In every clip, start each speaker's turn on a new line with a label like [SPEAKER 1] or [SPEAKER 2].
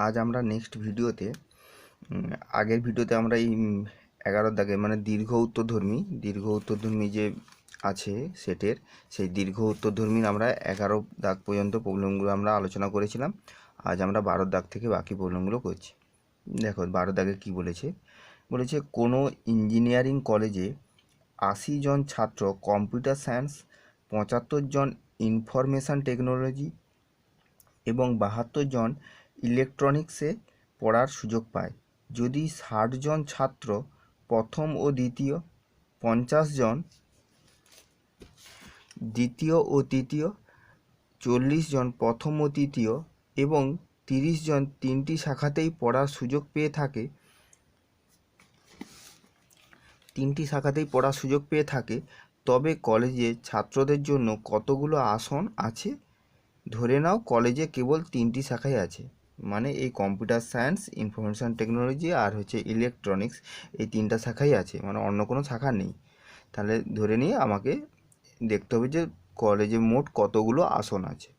[SPEAKER 1] আজ আমরা নেক্সট ভিডিওতে আগের ভিডিওতে আমরা এই 11 দাগে মানে দীর্ঘ উত্তরধর্মী যে আছে সেটের সেই দীর্ঘ উত্তরধর্মীর আমরা 11 দাগ পর্যন্ত প্রবলেমগুলো আমরা আলোচনা করেছিলাম। আজ আমরা 12 দাগ থেকে বাকি প্রবলেমগুলো করছি। দেখো 12 দাগে কি বলেছে, কোনো ইঞ্জিনিয়ারিং কলেজে 80 জন ছাত্র কম্পিউটার সায়েন্স, 75 জন ইনফরমেশান টেকনোলজি এবং 72 জন ইলেকট্রনিক্সে পড়ার সুযোগ পায়। যদি 60 জন ছাত্র প্রথম ও দ্বিতীয়, 50 জন দ্বিতীয় ও তৃতীয়, 40 জন প্রথম ও তৃতীয় এবং 30 জন তিনটি শাখাতেই পড়ার সুযোগ পেয়ে থাকে, তবে কলেজে ছাত্রদের জন্য কতগুলো আসন আছে? ধরে নাও কলেজে কেবল 3টি শাখাই আছে, মানে এই কম্পিউটার সায়েন্স, ইনফরমেশান টেকনোলজি আর ইলেকট্রনিক্স, এই 3টা শাখাই আছে, মানে অন্য কোনো শাখা নেই। তাহলে ধরে নিয়ে আমাকে দেখতে হবে যে কলেজে মোট কতগুলো আসন আছে,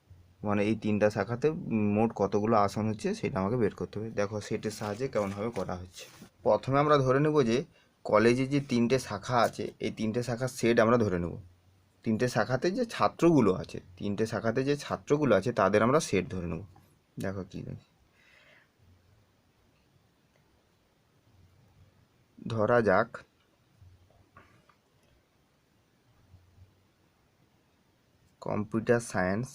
[SPEAKER 1] মানে এই 3টা শাখাতে মোট কতগুলো আসন হচ্ছে সেটা আমাকে বের করতে হবে। দেখো সেটের সাহায্যে কেমনভাবে করা হচ্ছে। প্রথমে আমরা ধরে নেব যে কলেজে যে 3টে শাখা আছে, এই 3টে শাখার সেট আমরা ধরে নেব। 3টে শাখাতে যে ছাত্রগুলো আছে তাদের আমরা সেট ধরে নেব। দেখো কি ধরা যাক কম্পিউটার সায়েন্স,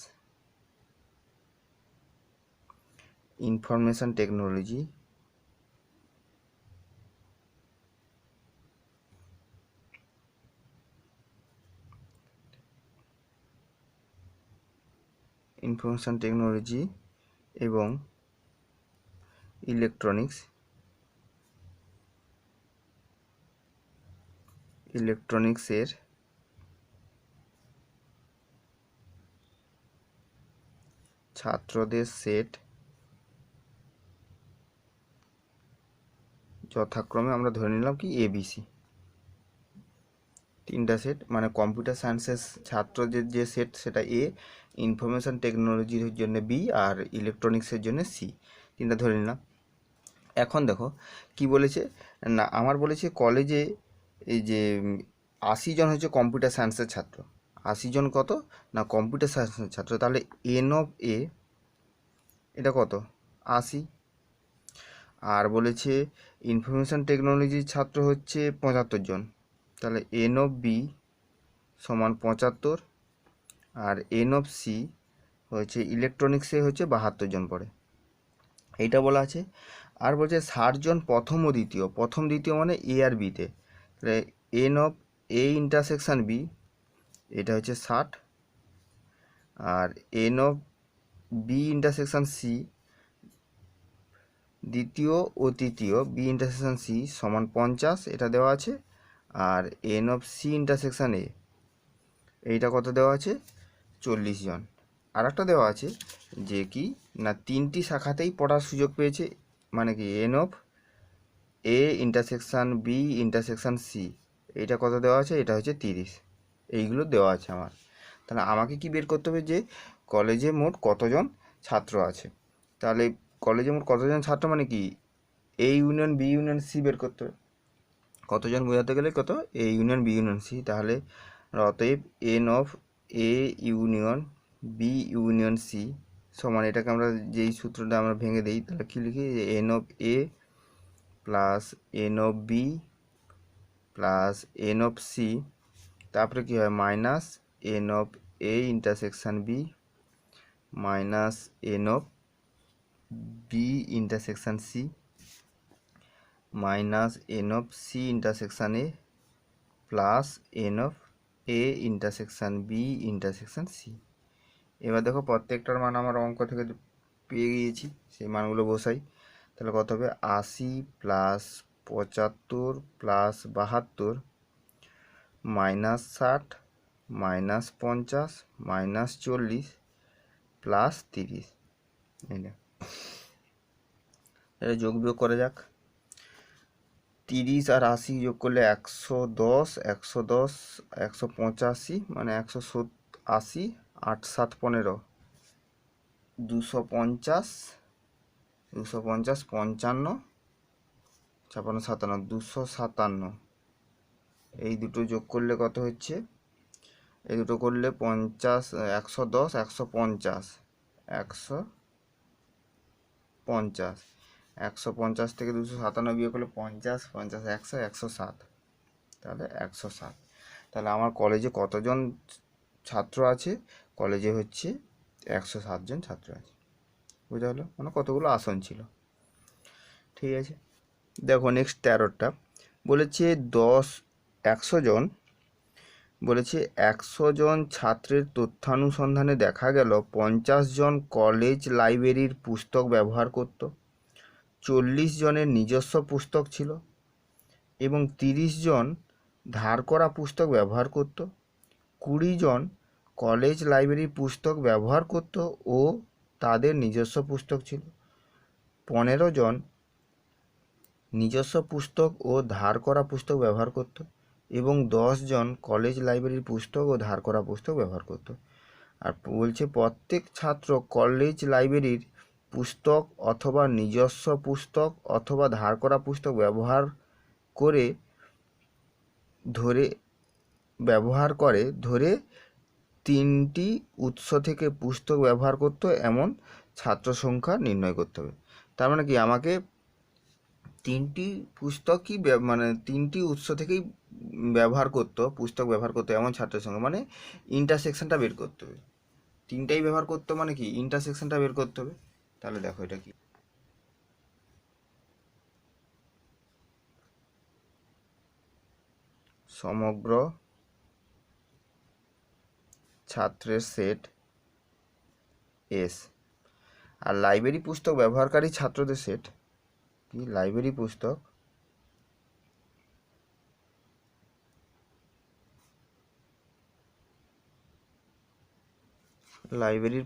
[SPEAKER 1] ইনফরমেশান টেকনোলজি এবং ইলেকট্রনিক্সের ছাত্রদের সেট যথাক্রমে আমরা ধরে নিলাম কি ABC। 3টা সেট, মানে কম্পিউটার সায়েন্সের ছাত্রদের যে সেট সেটা A, ইনফরমেশান টেকনোলজির জন্য B আর ইলেকট্রনিক্সের জন্য C। 3টা ধরে নিলাম। এখন দেখো কি বলেছে না, আমার বলেছে কলেজে এই যে 80 জন হচ্ছে কম্পিউটার সায়েন্সের ছাত্র। 80 জন কত না কম্পিউটার সায়েন্সের ছাত্র, তাহলে N অফ A এটা কত 80। আর বলেছে ইনফরমেশান টেকনোলজির ছাত্র হচ্ছে 75 জন, তাহলে N অফ B সমান 75। আর N অফ C হচ্ছে ইলেকট্রনিক্সে হচ্ছে 72 জন পড়ে, এইটা বলা আছে। আর বলছে 60 জন প্রথম দ্বিতীয় মানে A আর Bতে, তাহলে N of A intersection B এটা হচ্ছে 60। আর N of B intersection C দ্বিতীয় ও তৃতীয় B ইন্টারসেকশান C সমান 50, এটা দেওয়া আছে। আর N of C intersection A এইটা কত দেওয়া আছে 40 জন। আর একটা দেওয়া আছে যে কি না 3টি শাখাতেই পড়ার সুযোগ পেয়েছে, মানে কি N of A intersection B intersection C এইটা কত দেওয়া আছে, এটা হচ্ছে 30। এইগুলো দেওয়া আছে আমার। তাহলে আমাকে কি বের করতে হবে যে কলেজে মোট কতজন ছাত্র আছে। তাহলে কলেজে মোট কতজন ছাত্র মানে কি A union B union C বের করতে হবে। কতজন বোঝাতে গেলে কত A union B union C, তাহলে অতএব N of A union B union C সমান, এটাকে আমরা যেই সূত্রটা আমরা ভেঙে দিই তাহলে কী লিখি, N of A plus N of B plus N of C, তারপরে কী হয় minus N of A intersection B minus N of B intersection C minus N of C intersection A plus N of A intersection B intersection C। এবার দেখো প্রত্যেকটার মান আমার অঙ্ক থেকে পেয়ে গিয়েছি, সেই মানগুলো বসাই। তাহলে কত হবে 80 plus 75 plus 72 minus 60 minus 50 minus 40 plus 30। এটা যোগ বিয়োগ করা যাক। 30 আর 80 যোগ করলে 110, 110 185 মানে 180, 8 7 15 250, 250, 55, 56, 57, 257, এই দুটো যোগ করলে কত হচ্ছে? এই দুটো করলে 50, 110, 150, 150, 150 থেকে 257 বিয়োগ করলে 50, 50, 100, 107, তাহলে 107। তাহলে আমার কলেজে কতজন ছাত্র আছে? কলেজে হচ্ছে 107 জন ছাত্র আছে। বুঝা হলো? মানে কতগুলো আসন ছিল। ঠিক আছে, দেখো নেক্সট 13টা বলেছে 100 জন, বলেছে 100 জন ছাত্রের তথ্যানুসন্ধানে দেখা গেল 50 জন কলেজ লাইব্রেরির পুস্তক ব্যবহার করত, 40 জনের নিজস্ব পুস্তক ছিল এবং 30 জন ধার করা পুস্তক ব্যবহার করত, 20 জন কলেজ লাইব্রেরির পুস্তক ব্যবহার করত ও তাদের নিজস্ব পুস্তক ছিল, 15 জন নিজস্ব পুস্তক ও ধার করা পুস্তক ব্যবহার করত এবং 10 জন কলেজ লাইব্রেরির পুস্তক ও ধার করা পুস্তক ব্যবহার করত। আর বলছে প্রত্যেক ছাত্র কলেজ লাইব্রেরির পুস্তক অথবা নিজস্ব পুস্তক অথবা ধার করা পুস্তক ব্যবহার করে ধরে 3টি উৎস থেকে পুস্তক ব্যবহার করত এমন ছাত্র সংখ্যা নির্ণয় করতে হবে। তার মানে কি, আমাকে 3টি পুস্তকই মানে 3টি উৎস থেকেই পুস্তক ব্যবহার করতো এমন ছাত্রের সংখ্যা, মানে ইন্টারসেকশনটা বের করতে হবে। 3টাই ব্যবহার করতো মানে কি, ইন্টারসেকশনটা বের করতে হবে। তাহলে দেখো এটা কি, সমগ্র ছাত্রের সেট এস আর লাইব্রেরি পুস্তক ব্যবহারকারী ছাত্রদের সেট কি, লাইব্রেরির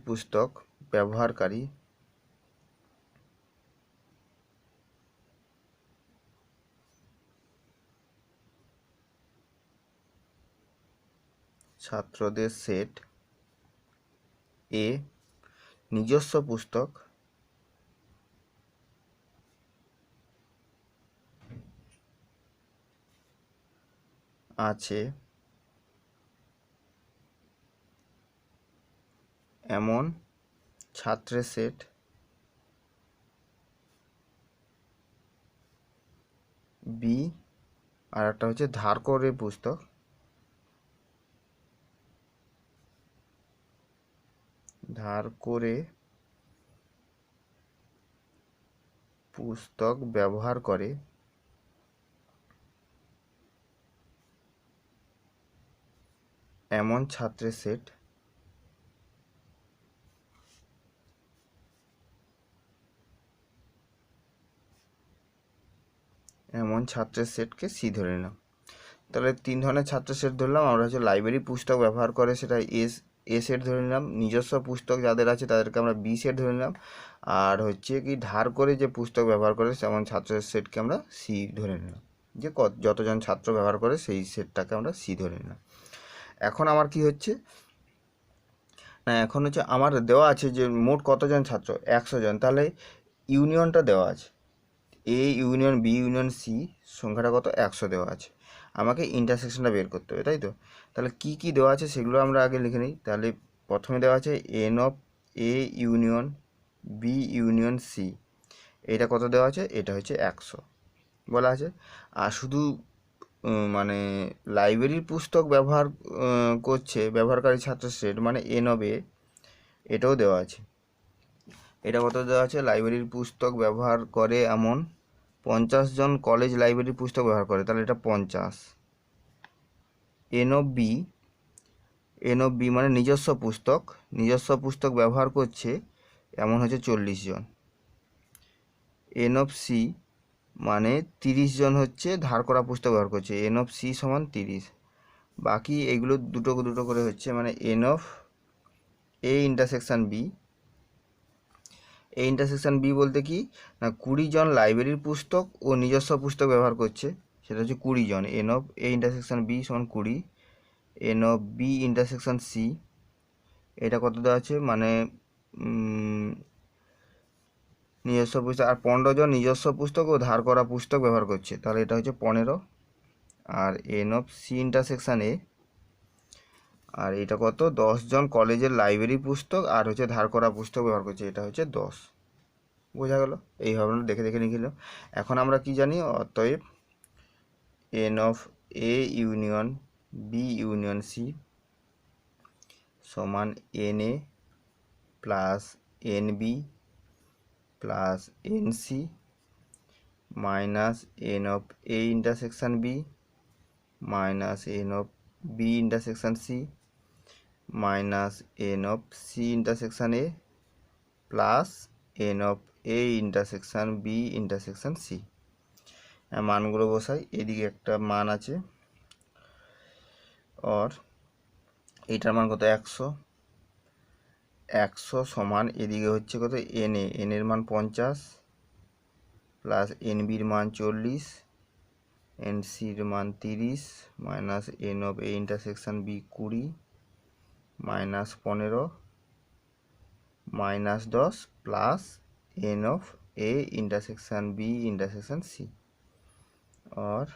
[SPEAKER 1] পুস্তক ব্যবহারকারী ছাত্রদের সেট এ নিজস্ব পুস্তক আছে এমন ছাত্রের সেট বি, আর একটা হচ্ছে ধার করে পুস্তক ব্যবহার করে এমন ছাত্রের সেট সেটকে সি ধরে নিলাম। তাহলে 3 ধরনের ছাত্রের সেট ধরলাম আমরা। হচ্ছে লাইব্রেরি পুস্তক ব্যবহার করে, সেটা এ সেট ধরে নিলাম। নিজস্ব পুস্তক যাদের আছে তাদেরকে আমরা বি সেট ধরে নিলাম। আর হচ্ছে কি, ধার করে যে পুস্তক ব্যবহার করে তেমন ছাত্রের সেটকে আমরা সি ধরে নিলাম, যে যতজন ছাত্র ব্যবহার করে সেই সেটটাকে আমরা সি ধরে নিলাম। এখন আমার কি হচ্ছে না, এখন হচ্ছে আমার দেওয়া আছে যে মোট কতজন ছাত্র, 100 জন। তাহলে ইউনিয়নটা দেওয়া আছে, A union B union C, সংখ্যাটা কত, 100 দেওয়া আছে। আমাকে ইন্টারসেকশনটা বের করতে হবে, তাই তো? তাহলে কি কি দেওয়া আছে সেগুলো আমরা আগে লিখে নিই। তাহলে প্রথমে দেওয়া আছে N of A union B union C, এটা কত দেওয়া আছে, এটা হচ্ছে 100 বলা আছে। আর শুধু মানে লাইব্রেরির পুস্তক ব্যবহারকারী ছাত্রের সেট মানে এন অফ এ, এটাও দেওয়া আছে। এটা কত দেওয়া আছে, লাইব্রেরির পুস্তক ব্যবহার করে এমন 50 জন কলেজ লাইব্রেরির পুস্তক ব্যবহার করে, তাহলে এটা 50। এন অফ বি মানে নিজস্ব পুস্তক ব্যবহার করছে এমন হচ্ছে 40 জন। এন অফ সি মানে 30 জন হচ্ছে ধার করা পুস্তক ব্যবহার করছে, এন অফ সি সমান 30। বাকি এগুলো দুটো করে হচ্ছে, মানে N of A intersection B. এই ইন্টারসেকশন বি বলতে কি না, 20 জন লাইব্রেরির পুস্তক ও নিজস্ব পুস্তক ব্যবহার করছে, সেটা হচ্ছে 20 জন। N of A intersection B সমান 20। N of B intersection C, এটা কত দেওয়া আছে, মানে নিজস্ব পুস্তক, আর 15 জন নিজস্ব পুস্তক ও ধার করা পুস্তক ব্যবহার করছে, তাহলে এটা হচ্ছে 15। আর n of C intersection A, আর এটা কত, 10 জন কলেজের লাইব্রেরি পুস্তক আর হচ্ছে ধার করা পুস্তক ব্যবহার করছে, এটা হচ্ছে 10। বোঝা গেল? এইভাবে আমরা দেখে দেখে লিখে নিলাম। এখন আমরা কি জানি, অতএব n of A union B union C সমান n A plus n B plus n C minus N of A intersection B minus N of B intersection C minus N of C intersection A plus N of A intersection B intersection C. মানগুলো বসাই, এদিকে একটা মান আছে, আর এইটার মান কত, 100। 100 সমান এদিকে হচ্ছে কত, এন এর মান 50 প্লাস এন বির মান 40, এন সির মান 30 minus N of A intersection B 20 minus 15 minus 10 plus N of A intersection B intersection C. আর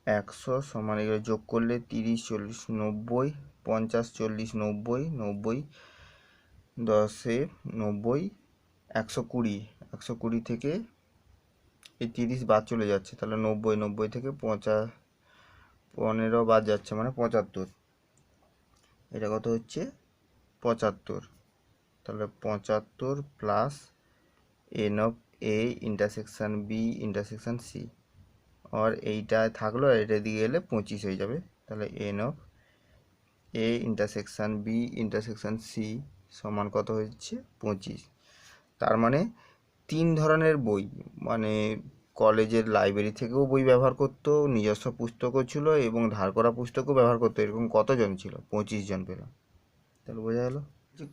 [SPEAKER 1] 100 সমান এগুলো যোগ করলে 30 40 90, 50 40 90, 90 10 90, 120, 120 থেকে এই 30 বাদ চলে যাচ্ছে, তাহলে 90, 90 থেকে 15 বাদ যাচ্ছে, মানে 75। এটা কত হচ্ছে 75, তাহলে 75 plus N of A intersection B intersection C, আর এইটা থাকলো, আর এটা দিকে এলে 25 হয়ে যাবে, তাহলে N of A intersection B intersection C সমান কত হচ্ছে 25। তার মানে 3 ধরনের বই, মানে কলেজের লাইব্রেরি থেকেও বই ব্যবহার করতো, নিজস্ব পুস্তকও ছিল এবং ধার করা পুস্তকও ব্যবহার করতো। এরকম কতজন ছিল? 25 জন পেলাম। তাহলে বোঝা গেল যে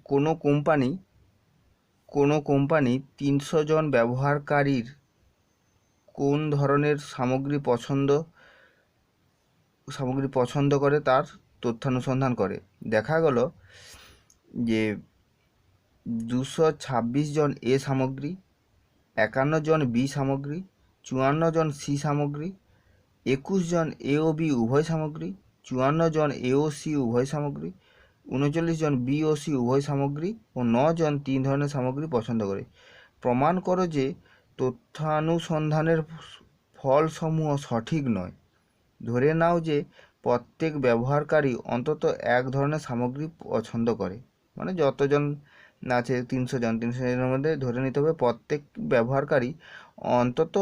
[SPEAKER 1] কোনো কোম্পানি 300 জন ব্যবহারকারীর কোন ধরনের সামগ্রী পছন্দ করে তার তথ্যানুসন্ধান করে। দেখা গেল যে 226 জন এ সামগ্রী, 51 জন বি সামগ্রী, 54 জন সি সামগ্রী, 21 জন এ ও বি উভয় সামগ্রী, 54 জন এ ও সি উভয় সামগ্রী, 39 জন বি ও সি উভয় সামগ্রী ও 9 জন 3 ধরনের সামগ্রী পছন্দ করে। প্রমাণ করো যে তথ্যানুসন্ধানের ফলসমূহ সঠিক নয়। ধরে নাও যে প্রত্যেক ব্যবহারকারী অন্তত এক ধরনের সামগ্রী পছন্দ করে, মানে যতজন আছে 300 জনের মধ্যে ধরে নিতে হবে প্রত্যেক ব্যবহারকারী অন্তত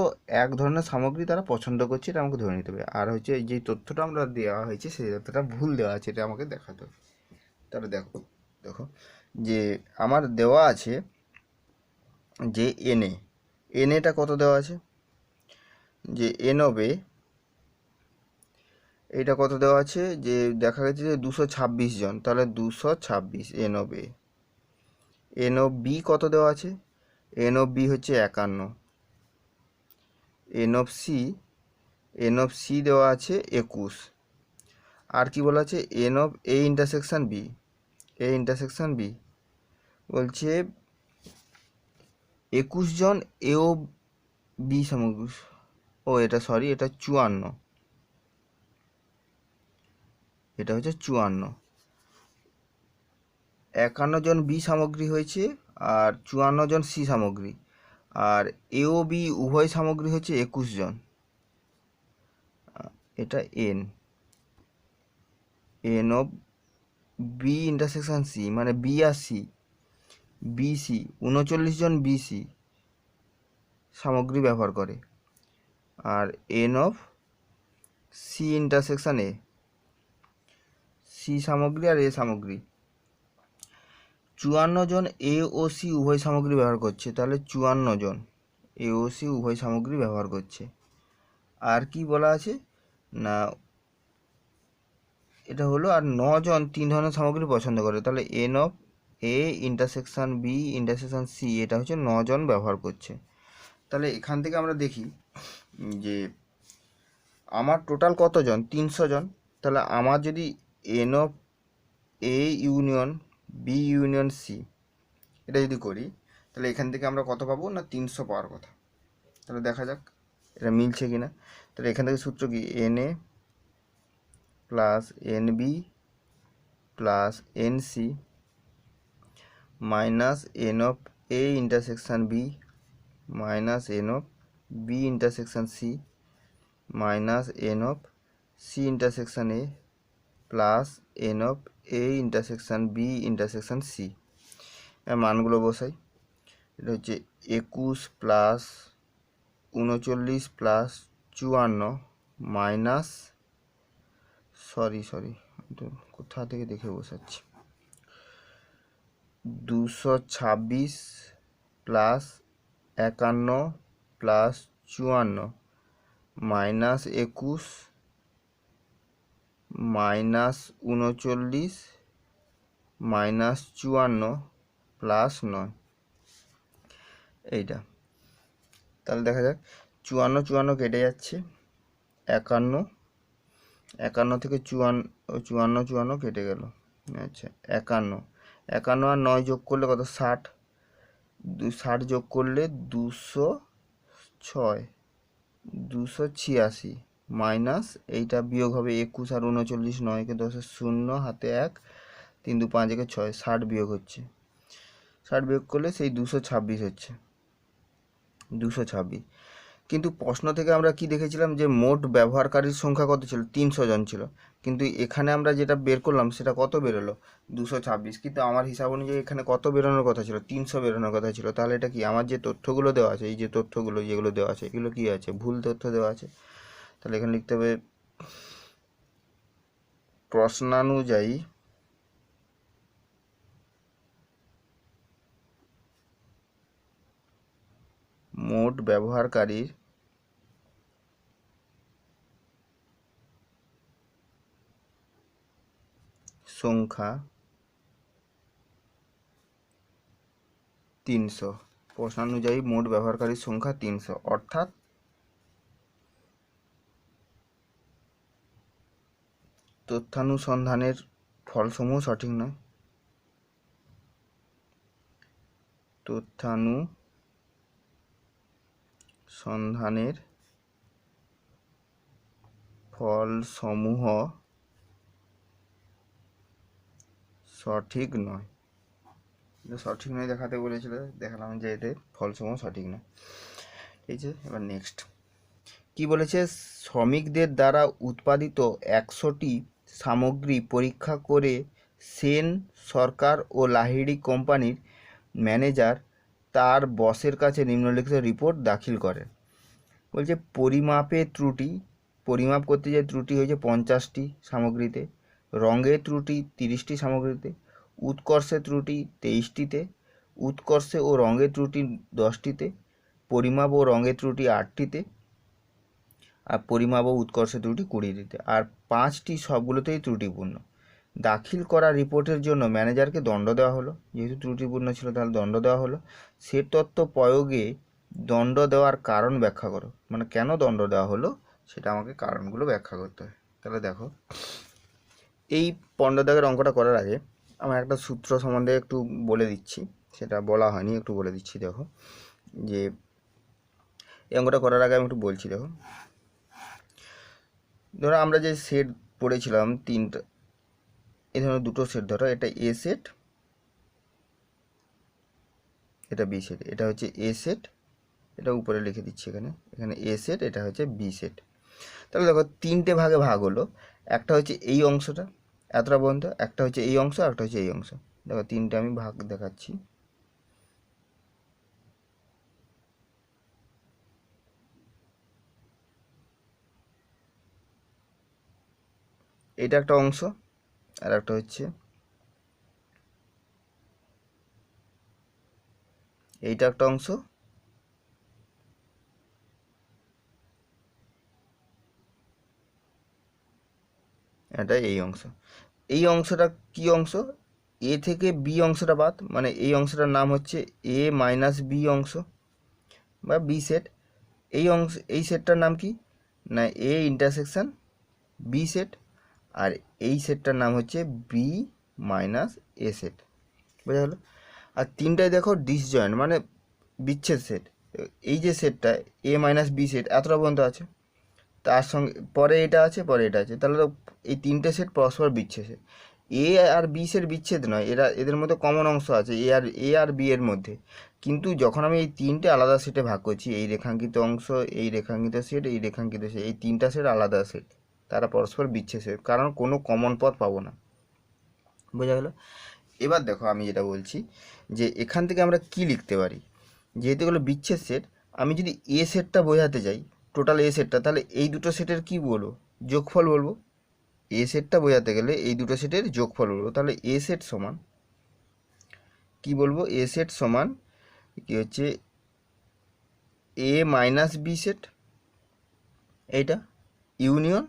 [SPEAKER 1] এক ধরনের সামগ্রী তারা পছন্দ করছে, এটা আমাকে ধরে নিতে হবে। আর হচ্ছে যে তথ্যটা আমরা দেওয়া হয়েছে সেই তথ্যটা ভুল দেওয়া আছে, এটা আমাকে দেখাতে হবে। তাহলে দেখো যে আমার দেওয়া আছে যে এনএটা কত দেওয়া আছে, যে এন অফ এ এইটা কত দেওয়া আছে, যে দেখা গেছে যে 226 জন, তাহলে 226 N of A. N of B কত দেওয়া আছে, এন অফ বি হচ্ছে 51। এন অফ সি দেওয়া আছে 21। আর কি বলা আছে, N of A intersection B বলছে 21 জন এ ও বি সামগ্রী, এটা 54, এটা হচ্ছে 54। 51 জন বি সামগ্রী হয়েছে আর 54 জন সি সামগ্রী, আর এ ও বি উভয় সামগ্রী হচ্ছে 21 জন। এটা n of B intersection C, মানে বি আর সি, বিসি 39 জন বিসি সামগ্রী ব্যবহার করে। আর n of C intersection A, C সামগ্রী আর এ সামগ্রী 54 জন এ ও সি উভয় সামগ্রী ব্যবহার করছে, তাহলে 54 জন এ ও সি উভয় সামগ্রী ব্যবহার করছে। আর কি বলা আছে না, এটা হলো আর 9 জন 3 ধরনের সামগ্রী পছন্দ করে, তাহলে N of A intersection B intersection C এটা হচ্ছে 9 জন ব্যবহার করছে। তাহলে এখান থেকে আমরা দেখি যে আমার টোটাল কতজন, 300 জন। তাহলে আমার যদি N of A union B union C এটা যদি করি, তাহলে এখান থেকে আমরা কত পাবো না 300 পাওয়ার কথা। তাহলে দেখা যাক এটা মিলছে কি না। তাহলে এখান থেকে সূত্র কি, NA plus NB plus NC minus N of A intersection B minus N of B intersection C minus N of C intersection A plus N of A intersection B intersection C। মানগুলো বসাই। এটা হচ্ছে 21 plus 39 plus 54 minus sorry কোথা থেকে দেখে বসাচ্ছি, 226 plus 51 plus 54 minus 21 minus 39 minus 54 plus 9, এইটা। তাহলে দেখা যাক 54 কেটে যাচ্ছে, 51 থেকে 54 কেটে গেল। আচ্ছা 51 আর 9 যোগ করলে কত, 60 যোগ করলে 206 286 মাইনাস এইটা বিয়োগ হবে 21 আর 39, 9কে 10 0 হাতে 1 3 2 5 1 6, 60 বিয়োগ হচ্ছে, 60 বিয়োগ করলে সেই 226 হচ্ছে, 226। কিন্তু প্রশ্ন থেকে আমরা কি দেখেছিলাম যে মোট ব্যবহারকারীর সংখ্যা কত ছিল, 300 জন ছিল। কিন্তু এখানে আমরা যেটা বের করলাম সেটা কত বেরোলো, 226। কিন্তু আমার হিসাব অনুযায়ী এখানে কত বেরোনোর কথা ছিল, 300 বেরোনোর কথা ছিল। তাহলে এটা কি, আমার যে তথ্যগুলো দেওয়া আছে, এই যে তথ্যগুলো যেগুলো দেওয়া আছে এগুলো কি আছে, ভুল তথ্য দেওয়া আছে। তাহলে এখানে লিখতে হবে প্রশ্নানুযায়ী মোট ব্যবহারকারীর সংখ্যা 300। প্রশ্নানুযায়ী মোট ব্যবহারকারীর সংখ্যা 300, অর্থাৎ তথ্যানুসন্ধানের ফলসমূহ সঠিক নয়। তথ্যানুসন্ধানের ফলসমূহ সঠিক নয়, সঠিক নয় দেখাতে বলেছিল, দেখালাম যে এদের ফলসমূহ সঠিক নয়। ঠিক আছে, এবার নেক্সট কি বলেছে, শ্রমিকদের দ্বারা উৎপাদিত 100টি সামগ্রী পরীক্ষা করে সেন সরকার ও লাহিড়ী কোম্পানির ম্যানেজার তার বসের কাছে নিম্নলিখিত রিপোর্ট দাখিল করেন। বলছে পরিমাপের ত্রুটি, পরিমাপ করতে যে ত্রুটি হয়েছে 50টি সামগ্রীতে, রঙের ত্রুটি 30টি সামগ্রীতে, উৎকর্ষের ত্রুটি 23টিতে, উৎকর্ষে ও রঙের ত্রুটি 10টিতে, পরিমাপ ও রঙের ত্রুটি 8টিতে, আর পরিমাপ ও উৎকর্ষের ত্রুটি 20টিতে, আর 5টি সবগুলোতেই ত্রুটিপূর্ণ। দাখিল করা রিপোর্টের জন্য ম্যানেজারকে দণ্ড দেওয়া হলো, যেহেতু ত্রুটিপূর্ণ ছিল তাহলে দণ্ড দেওয়া হলো। সে তত্ত্ব প্রয়োগে দণ্ড দেওয়ার কারণ ব্যাখ্যা করো, মানে কেন দণ্ড দেওয়া হলো সেটা আমাকে কারণগুলো ব্যাখ্যা করতে হয়। তাহলে দেখো, এই 15 দাগের অঙ্কটা করার আগে আমার একটা সূত্র সম্বন্ধে একটু বলে দিচ্ছি, সেটা বলা হয়নি, একটু বলে দিচ্ছি। দেখো যে এই অঙ্কটা করার আগে আমি একটু বলছি। দেখো ধরো আমরা যে সেট পড়েছিলাম তিনটা, এই ধরনের দুটো সেট ধরো, এটা এ সেট, এটা বি সেট, এটা হচ্ছে এ সেট, এটা উপরে লিখে দিচ্ছি এখানে এ সেট, এটা হচ্ছে বি সেট। তাহলে দেখো তিনটে ভাগে ভাগ হলো, একটা হচ্ছে এই অংশটা এতটা পর্যন্ত, একটা হচ্ছে এই অংশ, একটা হচ্ছে এই অংশ। দেখো তিনটে আমি ভাগ দেখাচ্ছি। এটা একটা অংশ, আর একটা হচ্ছে এইটা একটা অংশ, এটা এই অংশ। এই অংশটা কি অংশ, এ থেকে বি অংশটা বাদ, মানে এই অংশটার নাম হচ্ছে এ মাইনাস বি অংশ বা বি সেট। এই অংশ, এই সেটটার নাম কি না এ ইন্টারসেকশন বি সেট, আর এই সেটটার নাম হচ্ছে বি মাইনাস এ সেট। বোঝা গেল। আর তিনটায় দেখো ডিসজয়েন্ট মানে বিচ্ছেদ সেট। এই যে সেটটা এ মাইনাস বি সেট এতটা পর্যন্ত আছে, তার সঙ্গে পরে এটা আছে, পরে এটা আছে, তাহলে তো এই তিনটে সেট পরস্পর বিচ্ছেদ। এ আর বি সেট বিচ্ছেদ নয়, এদের মধ্যে কমন অংশ আছে এ আর বি এর মধ্যে। কিন্তু যখন আমি এই তিনটে আলাদা সেটে ভাগ করছি, এই রেখাঙ্কিত অংশ, এই রেখাঙ্কিত সেট, এই রেখাঙ্কিত সেট, এই তিনটা সেট আলাদা সেট, তারা পরস্পর বিচ্ছেদ সেট, কারণ কোনো কমন পথ পাবো না। বোঝা গেল? এবার দেখো আমি যেটা বলছি যে এখান থেকে আমরা কি লিখতে পারি, যেহেতু এগুলো বিচ্ছেদ সেট, আমি যদি এ সেটটা বোঝাতে চাই, টোটাল এ সেটটা, তাহলে এই দুটো সেটের কি বলবো, যোগফল বলবো। এ সেটটা বোঝাতে গেলে এই দুটো সেটের যোগফল বলবো। তাহলে এ সেট সমান কি বলবো, এ সেট সমান কি হচ্ছে এ মাইনাস বি সেট, এইটা union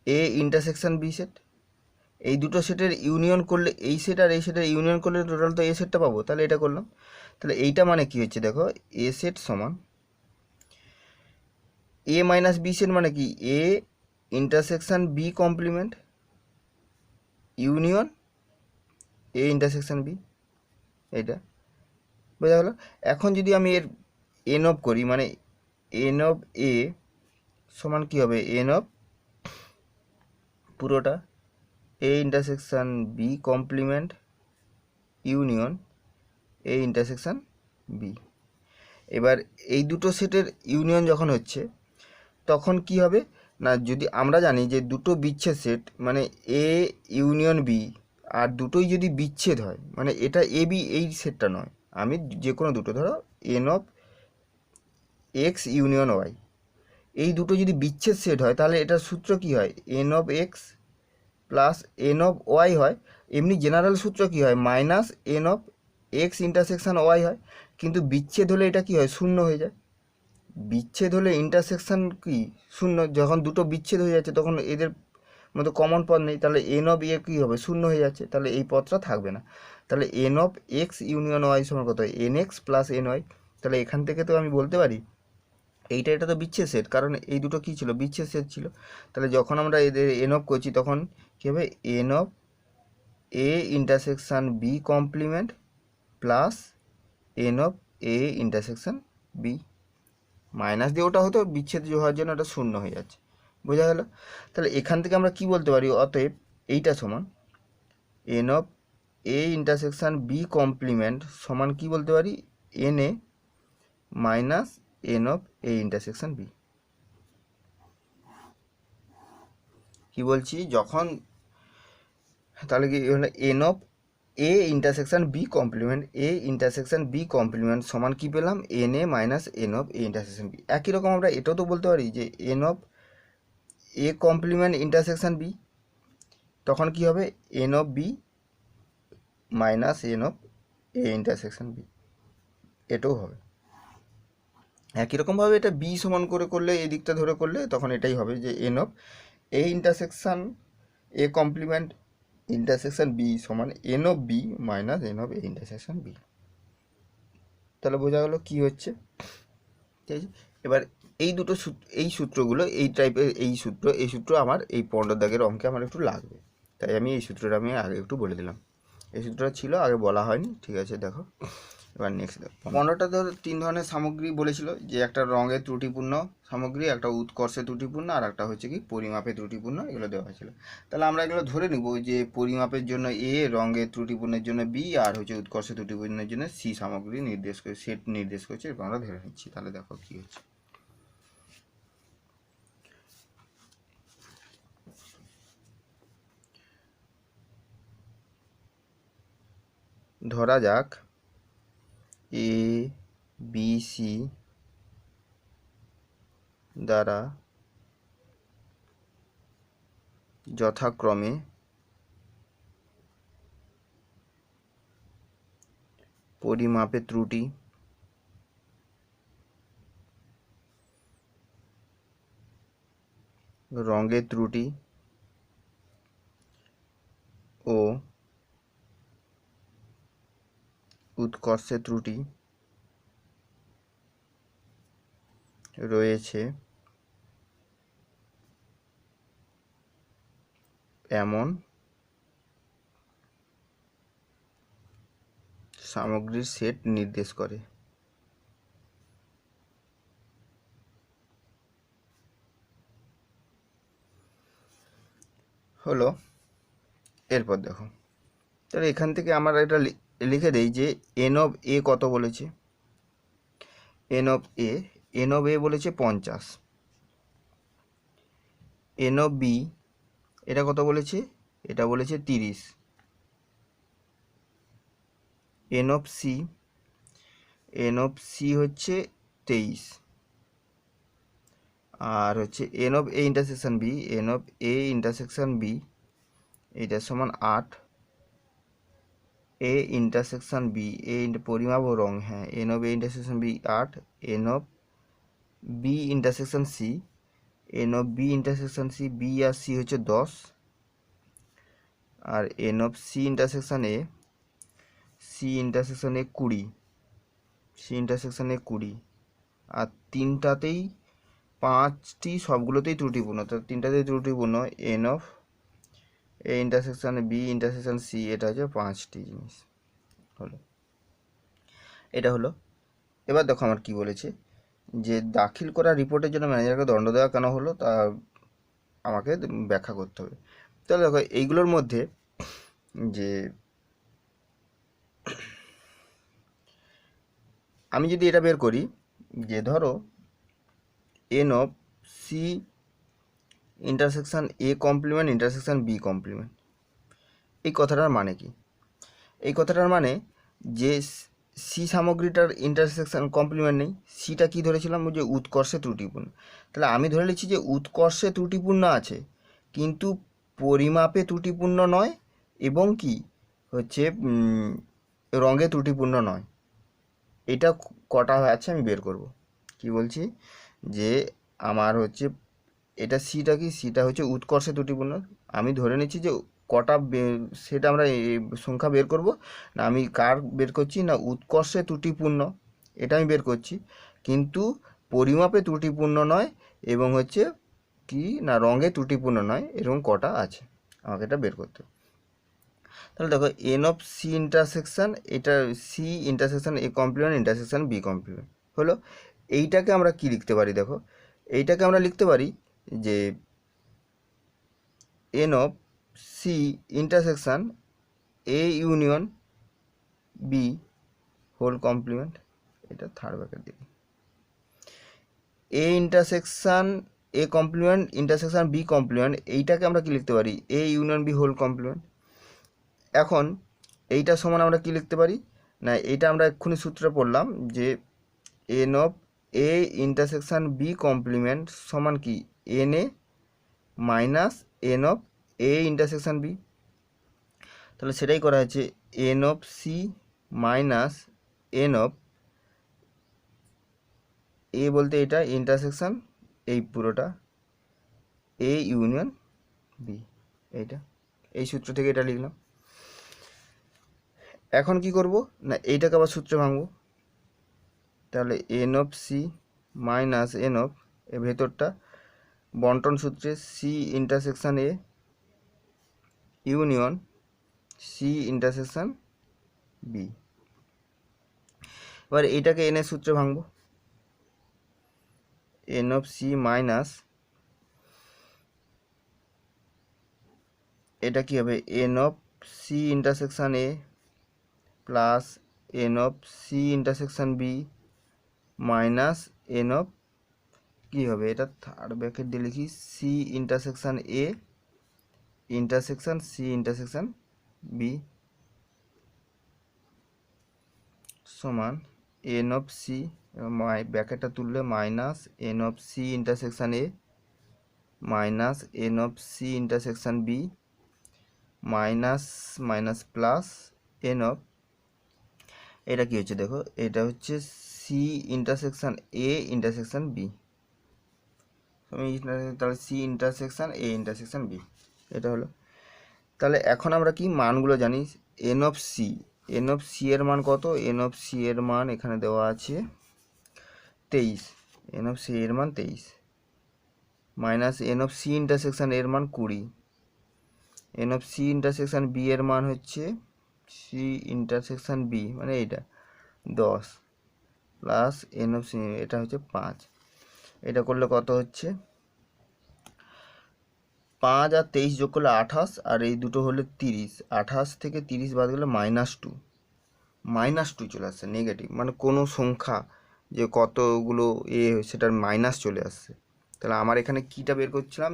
[SPEAKER 1] A intersection B set. এই দুটো সেটের ইউনিয়ন করলে, এই সেট আর এই সেটের ইউনিয়ন করলে টোটাল তো এ সেটটা পাবো। তাহলে এটা করলাম। তাহলে এইটা মানে কি হচ্ছে দেখো, এ সেট সমান এ মাইনাস বি সেট মানে কি, A intersection B complement union A intersection B. এইটা বোঝা গেল? এখন যদি আমি এর এন অফ করি, মানে এন অফ এ সমান কি হবে, এন অফ পুরোটা A intersection B complement union A intersection B. এবার এই দুটো সেটের ইউনিয়ন যখন হচ্ছে তখন কি হবে না, যদি আমরা জানি যে দুটো বিচ্ছেদ সেট মানে এ ইউনিয়ন বি, আর দুটোই যদি বিচ্ছেদ হয় মানে এটা এ বি এই সেটটা নয়, আমি যে কোনো দুটো ধরো N of X union Y, এই দুটো যদি বিচ্ছেদ সেট হয় তাহলে এটার সূত্র কি হয়, N of X plus N of Y হয়। এমনি জেনারেল সূত্র কি হয়, minus N of X intersection Y হয়। কিন্তু বিচ্ছেদ হলে এটা কি হয়, শূন্য হয়ে যায়। বিচ্ছেদ হলে ইন্টারসেকশন কি শূন্য, যখন দুটো বিচ্ছেদ হয়ে যাচ্ছে তখন এদের মধ্যে কমন পদ নেই, তাহলে এন অফ এ কী হবে, শূন্য হয়ে যাচ্ছে, তাহলে এই পদটা থাকবে না। তাহলে N of X union Y সমান কত হয়, N X plus N Y. তাহলে এখান থেকে তো আমি বলতে পারি এটা তো বিচ্ছেদ সেট, কারণ এই দুটো কী ছিল, বিচ্ছেদ সেট ছিল। তাহলে যখন আমরা এদের এন অফ করছি তখন কী হবে, N of A intersection B complement plus N of A intersection B. Minus দিয়ে ওটা হতো, বিচ্ছেদ হওয়ার জন্য ওটা শূন্য হয়ে যাচ্ছে। বোঝা গেল? তাহলে এখান থেকে আমরা কি বলতে পারি, অতএব এইটা সমান N of A intersection B complement সমান কি বলতে পারি, N A minus N of A intersection B. কি বলছি, যখন তাহলে কি হলো, N of A intersection B complement A intersection B complement সমান কি পেলাম, N A minus N of A intersection B. একই রকম আমরা এটাও তো বলতে পারি যে N of A complement intersection B, তখন কি হবে, N of B minus N of A intersection B, এটাও হবে। একই রকমভাবে এটা বি সমান করে করলে, এই দিকটা ধরে করলে তখন এটাই হবে যে N of A intersection A complement intersection B সমান N of B minus N of A intersection B. তাহলে বোঝা গেল কী হচ্ছে, ঠিক আছে? এবার এই দুটো এই সূত্রগুলো, এই টাইপের এই সূত্র আমার এই 15 দাগের অঙ্কে আমার একটু লাগবে, তাই আমি এই সূত্রটা আমি আগে একটু বলে দিলাম। এই সূত্রটা ছিল আগে বলা হয়নি, ঠিক আছে? দেখো এবার নেক্সট দেখো, 15টা ধরো 3 ধরনের সামগ্রী বলেছিল, যে একটা রঙের ত্রুটিপূর্ণ সামগ্রী, একটা উৎকর্ষে ত্রুটিপূর্ণ, আর একটা হচ্ছে কি পরিমাপে ত্রুটিপূর্ণ, এগুলো দেওয়া হয়েছিল। তাহলে আমরা এগুলো ধরে নিব যে পরিমাপের জন্য এ, রঙের ত্রুটিপূর্ণের জন্য বি, আর হচ্ছে উৎকর্ষে ত্রুটিপূর্ণের জন্য সি সামগ্রী নির্দেশ করে, সেট নির্দেশ করছে, এরকম আমরা ধরে নিচ্ছি। তাহলে দেখো কি হচ্ছে, ধরা যাক এ বি সি দ্বারা যথাক্রমে পরিমাপে ত্রুটি, রঙের ত্রুটি ও উৎকর্ষে ত্রুটি রয়েছে এমন সামগ্রীর সেট নির্দেশ করে। হলো, এরপর দেখো, তাহলে এখান থেকে আমরা এটা লিখে দেই যে এন অফ এ কত বলেছে। এন অফ এ বলেছে 50। এন অফ বি এটা কত বলেছে, এটা বলেছে 30। এন অফ সি হচ্ছে 23। আর হচ্ছে N of A intersection B, এটা সমান 8। এ ইন্টারসেকশন বি, পরিমাপ ও রং, হ্যাঁ, n of A intersection B 8। N of B intersection C, B আর সি হচ্ছে 10। আর n of C intersection A 20। আর তিনটাতেই 5টি সবগুলোতেই ত্রুটিপূর্ণ, তো তিনটাতেই ত্রুটিপূর্ণ। N of A intersection B intersection C, এটা হচ্ছে 5টি জিনিস হলো, এটা হলো। এবার দেখো আমার কি বলেছে, যে দাখিল করা রিপোর্টের জন্য ম্যানেজারকে দণ্ড দেওয়া কেন হলো তা আমাকে ব্যাখ্যা করতে হবে। তাহলে দেখো এইগুলোর মধ্যে যে আমি যদি এটা বের করি, যে ধরো N of C intersection A complement intersection B complement, এই কথাটার মানে কি? এই কথাটার মানে যে সি সামগ্রীটার ইন্টারসেকশন কমপ্লিমেন্ট নেই, সিটা কি ধরেছিলাম, যে উৎকর্ষে ত্রুটিপূর্ণ। তাহলে আমি ধরে নিচ্ছি যে উৎকর্ষে ত্রুটিপূর্ণ আছে, কিন্তু পরিমাপে ত্রুটিপূর্ণ নয়, এবং কি হচ্ছে রঙে ত্রুটিপূর্ণ নয়। এটা কটা আছে আমি বের করব। কি বলছি, যে আমার হচ্ছে এটা সিটা হচ্ছে উৎকর্ষে ত্রুটিপূর্ণ। আমি ধরে নিচ্ছি যে কটা সেটা আমরা সংখ্যা বের করব না, আমি কার বের করছি না, উৎকর্ষে ত্রুটিপূর্ণ, এটা আমি বের করছি, কিন্তু পরিমাপে ত্রুটিপূর্ণ নয়, এবং হচ্ছে কি না রঙে ত্রুটিপূর্ণ নয়, এরকম কটা আছে আমাকে এটা বের করতে। তাহলে দেখো এন অফ সি ইন্টারসেকশন, এটা C intersection A complement intersection B complement হলো। এইটাকে আমরা কি লিখতে পারি, দেখো এইটাকে আমরা লিখতে পারি যে N of C intersection A union B whole complement, এটা থার্ড ব্র্যাকেট দিই। A intersection A complement intersection B complement, এইটাকে আমরা কি লিখতে পারি, A union B whole complement. এখন এইটা সমান আমরা কি লিখতে পারি না, এইটা আমরা এক্ষুনি সূত্রে পড়লাম যে N of A intersection B complement সমান কি n A minus N of A intersection B. তাহলে সেটাই করা হয়েছে, n of C minus N of A বলতে এটা ইন্টারসেকশন এই পুরোটা এ ইউনিয়ন বি, এইটা এই সূত্র থেকে এটা লিখলাম। এখন কি করব না, এইটাকে আবার সূত্রে ভাঙবো। তাহলে N of C minus N of এর ভেতরটা বন্টন সূত্রে C intersection A union C intersection B. এবার এইটাকে এন এর সূত্রে ভাঙবো। এন অফ সি মাইনাস এটা কি হবে, N of C intersection A plus N of C intersection B minus N of কী হবে, এটা থার্ড ব্র্যাকেট দিয়ে লিখি, C intersection A intersection C intersection B সমান এন অফ সি, ব্র্যাকেটটা তুললে minus N of C intersection A minus N of C intersection B minus minus plus N of, এটা কি হচ্ছে দেখো, এটা হচ্ছে C intersection A intersection B, তাহলে C intersection A intersection B, এটা হলো। তাহলে এখন আমরা কি মানগুলো জানি, এন অফ সি এর মান কত, এন অফ সি এর মান এখানে দেওয়া আছে 23, এন অফ সি এর মান 23 minus N of C intersection এর মান 20, N of C intersection B এর মান হচ্ছে সি ইন্টারসেকশন বি মানে এইটা 10 প্লাস এন অফ সি, এটা হচ্ছে 5। এটা করলে কত হচ্ছে 5 আর 23 যোগ করলে 28, আর এই দুটো হলে 30। 28 থেকে 30 বাদ গেলে -2, -2 চলে আসছে, নেগেটিভ মানে কোনো সংখ্যা যে কতগুলো সেটার মাইনাস চলে আসছে। তাহলে আমার এখানে কীটা বের করছিলাম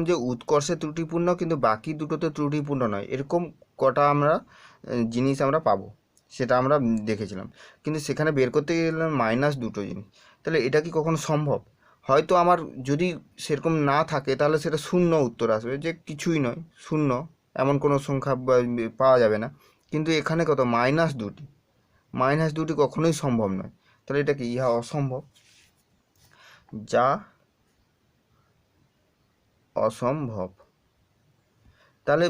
[SPEAKER 1] যে উৎকর্ষে ত্রুটিপূর্ণ কিন্তু বাকি দুটোতে ত্রুটিপূর্ণ নয়, এরকম কটা আমরা জিনিস আমরা পাবো, সেটা আমরা দেখেছিলাম। কিন্তু সেখানে বের করতে গেলাম -2টো জিনিস। তাহলে এটা কি কখনো সম্ভব? হয়তো আমার যদি সেরকম না থাকে তাহলে সেটা শূন্য উত্তর আসবে, যে কিছুই নয়, শূন্য, এমন কোনো সংখ্যা পাওয়া যাবে না। কিন্তু এখানে কত -2টি কখনোই সম্ভব নয়। তাহলে এটা কি ইহা অসম্ভব, যা অসম্ভব। তাহলে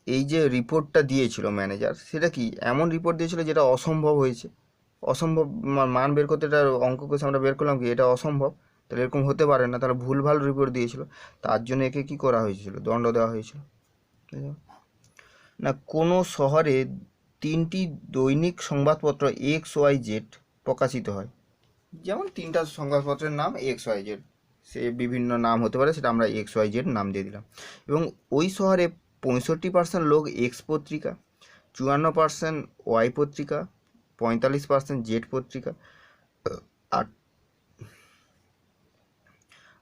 [SPEAKER 1] এই যে রিপোর্টটা দিয়েছিল ম্যানেজার, সেটা কি এমন রিপোর্ট দিয়েছিল যেটা অসম্ভব হয়েছে? অসম্ভব মান বের করতে, এটা অঙ্ক কোষে আমরা বের করলাম কি এটা অসম্ভব, তাহলে এরকম হতে পারে না, তাহলে ভুলভাল রিপোর্ট দিয়েছিল, তার জন্য একে কি করা হয়েছিল, দণ্ড দেওয়া হয়েছিল। না, কোনো শহরে 3টি দৈনিক সংবাদপত্র XYZ প্রকাশিত হয়, যেমন 3টা সংবাদপত্রের নাম XYZ, সে বিভিন্ন নাম হতে পারে, সেটা আমরা XYZ নাম দিয়ে দিলাম। এবং ওই শহরে 65% লোক X পত্রিকা, 54% Y পত্রিকা, 45% Z পত্রিকা, আর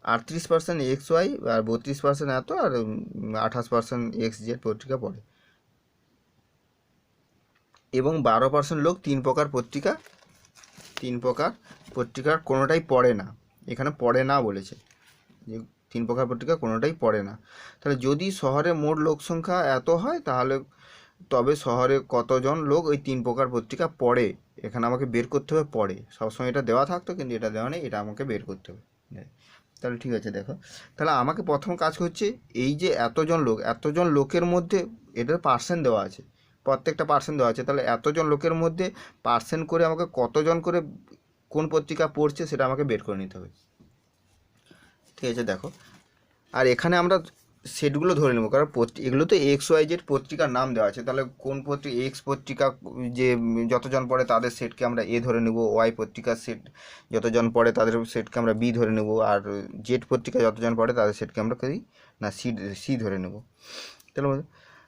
[SPEAKER 1] 38% XY, আর 32% এত, আর 28% XZ পত্রিকা পড়ে। এবং 12% লোক 3 প্রকার পত্রিকার কোনোটাই পড়ে না। এখানে পড়ে না বলেছে, যে 3 প্রকার পত্রিকা কোনোটাই পড়ে না। তাহলে যদি শহরে মোট লোক সংখ্যা এত হয়, তাহলে তবে শহরে কতজন লোক ওই 3 প্রকার পত্রিকা পড়ে, এখানে আমাকে বের করতে হবে পড়ে। সবসময় এটা দেওয়া থাকতো, কিন্তু এটা দেওয়া নেই, এটা আমাকে বের করতে হবে। তাহলে ঠিক আছে, দেখো, তাহলে আমাকে প্রথম কাজ হচ্ছে এই যে এতজন লোকের মধ্যে এটার পার্সেন্ট দেওয়া আছে, প্রত্যেকটা পার্সেন্ট দেওয়া আছে, তাহলে এতজন লোকের মধ্যে পার্সেন্ট করে আমাকে কতজন করে কোন পত্রিকা পড়ছে সেটা আমাকে বের করে নিতে হবে। ঠিক আছে, দেখো, আর এখানে আমরা সেটগুলো ধরে নেব, কারণ এগুলো তো XYZ পত্রিকার নাম দেওয়া আছে, তাহলে কোন এক্স পত্রিকা যে যতজন পড়ে তাদের সেটকে আমরা A ধরে নেব, Y পত্রিকার সেট যতজন পড়ে তাদের সেটকে আমরা B ধরে নেব, আর Z পত্রিকা যতজন পড়ে তাদের সেটকে আমরা করি না সি ধরে নেব।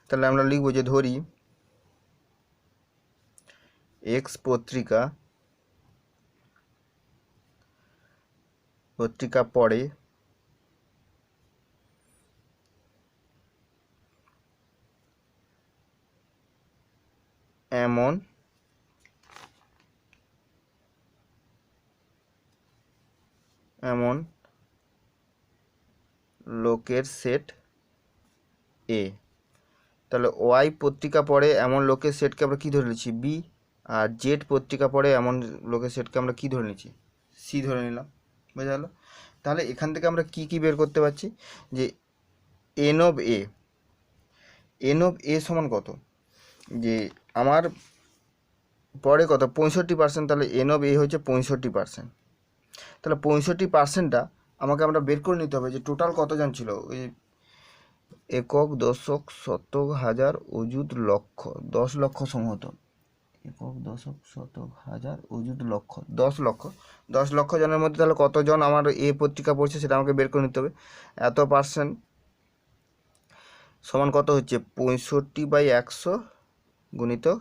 [SPEAKER 1] তাহলে আমরা লিখব যে ধরি X পত্রিকা পড়ে এমন লোকের সেট A। তাহলে ওয়াই পত্রিকা পড়ে এমন লোকের সেটকে আমরা কী ধরে নিচ্ছি, বি, আর জেড পত্রিকা পড়ে এমন লোকের সেটকে আমরা কী ধরে নিচ্ছি, সি ধরে নিলাম। বোঝা গেল? তাহলে এখান থেকে আমরা কি বের করতে পারছি, যে এন অফ এ সমান কত, যে আমার পরে কত 65%, তাহলে এন অফ এ হচ্ছে 65%। তাহলে 65%টা আমাকে আমরা বের করে নিতে হবে যে টোটাল কতজন ছিল, ওই একক, দশক, শতক, হাজার, অযুত, লক্ষ, 10 লক্ষ সম্ভবত। একক, দশক, শতক, হাজার, অযুত, লক্ষ, 10 লক্ষ জনের মধ্যে তাহলে কতজন আমার এ পত্রিকা পড়ছে সেটা আমাকে বের করে নিতে হবে। এত পার্সেন্ট সমান কত হচ্ছে 65/100 গুণিতক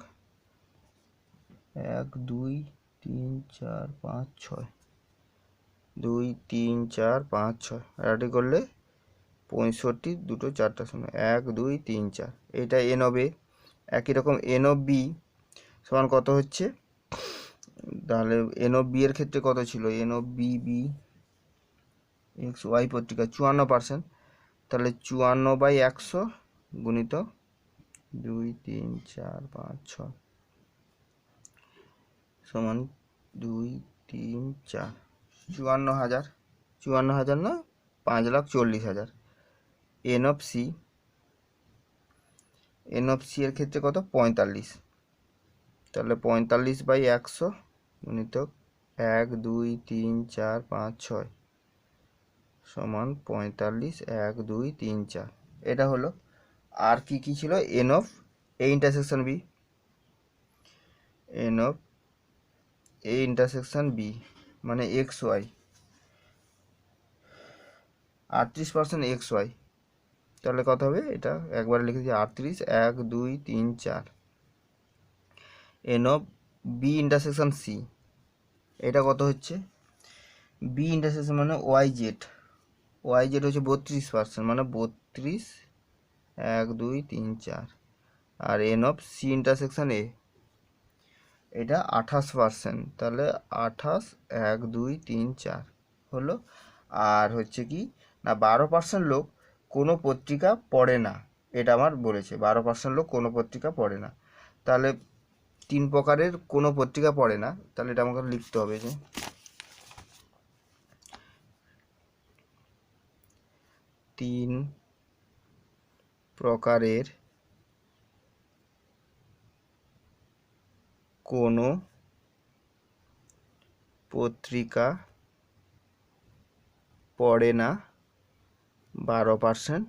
[SPEAKER 1] 1 2 3 4 5 6, 2 3 4 5 6, এটি করলে 65, দুটো 4টা 0, 1 2 3 4, এটা এন অফ এ। একই রকম এন অফ বি সমান কত হচ্ছে, তাহলে এন অফ বি এর ক্ষেত্রে কত ছিল, N of B X Y পত্রিকা 54%, তাহলে 54/100 গুণিত 2 3 4 5 6 সমান 2 3 4, 54,000 না 5,40,000। এন অফ সি এর ক্ষেত্রে কত 45, তাহলে 45/100 গুণিত 1 2 3 4 5 6 সমান 45, 1 2 3 4। এটা হলো। আর কি ছিল, N of A intersection B, N of A intersection B, মানে এক্স ওয়াই, 38% এক্স ওয়াই। তাহলে কত হবে, এটা একবার লিখেছি 38, 1 2 3 4। N of B intersection C, এটা কত হচ্ছে, বি ইন্টারসেকশন মানে ওয়াই জেড, ওয়াই জেড হচ্ছে 32%, মানে 32, 1 2 3 4। আর n of C intersection A, এটা 28%, তাহলে 28, 1 2 3 4 হলো। আর হচ্ছে কি না, 12% লোক কোনো পত্রিকা পড়ে না, এটা আমার বলেছে 12% লোক কোনো পত্রিকা পড়ে না। তাহলে 3 প্রকারের কোনো পত্রিকা পড়ে না, তাহলে এটা আমাকে লিখতে হবে যে 3 প্রকারের কোনো পত্রিকা পড়ে না 12%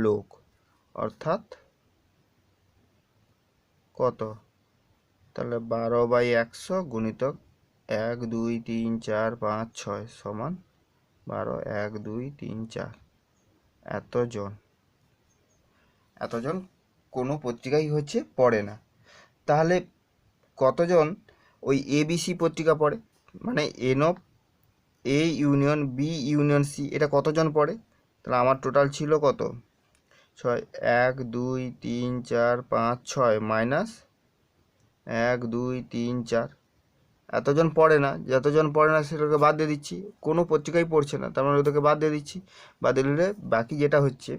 [SPEAKER 1] লোক, অর্থাৎ কত, তাহলে 12/100 গুণিতক 1 2 3 4 5 6 সমান 12, 1 2 3 4। এতজন কোনো পত্রিকাই হচ্ছে পড়ে না। তাহলে কতজন ওই এবিসি পত্রিকা পড়ে, মানে N of A union B union C, এটা কতজন পড়ে, তাহলে আমার টোটাল ছিল কত, 6, 1 2 3 4 5 6 মাইনাস 1 2 3 4। এতজন পড়ে না, যতজন পড়ে না সেটাকে বাদ দিয়ে দিচ্ছি, কোনো পত্রিকাই পড়ছে না, তার মানে ওদেরকে বাদ দিয়ে দিচ্ছি। বাদ দিলে বাকি যেটা হচ্ছে,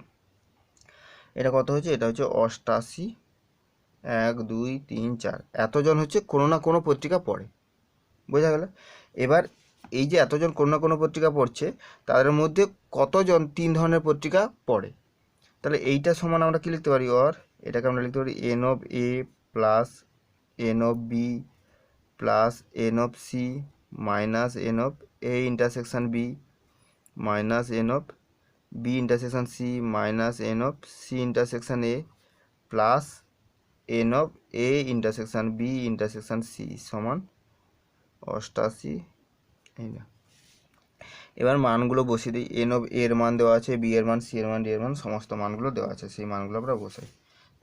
[SPEAKER 1] এটা কত হচ্ছে, এটা হচ্ছে 88, 1 2 3 4। এতজন হচ্ছে কোনো না কোনো পত্রিকা পড়ে, বোঝা গেল। এবার এই যে এতজন কোনো না কোনো পত্রিকা পড়ছে, তাদের মধ্যে কতজন 3 ধরনের পত্রিকা পড়ে, তাহলে এইটা সমান আমরা কি লিখতে পারি, অর এটাকে আমরা লিখতে পারি N of A plus N of B plus N of C minus N of A intersection B minus N of B intersection C minus N of C intersection A plus N of A intersection B intersection C সমান 88। এই না, এবার মানগুলো বসিয়ে দিই, N of এর মান দেওয়া আছে, বি এর মান, সি এর মান, ডি এর মান, সমস্ত মানগুলো দেওয়া আছে, সেই মানগুলো আমরা বসাই।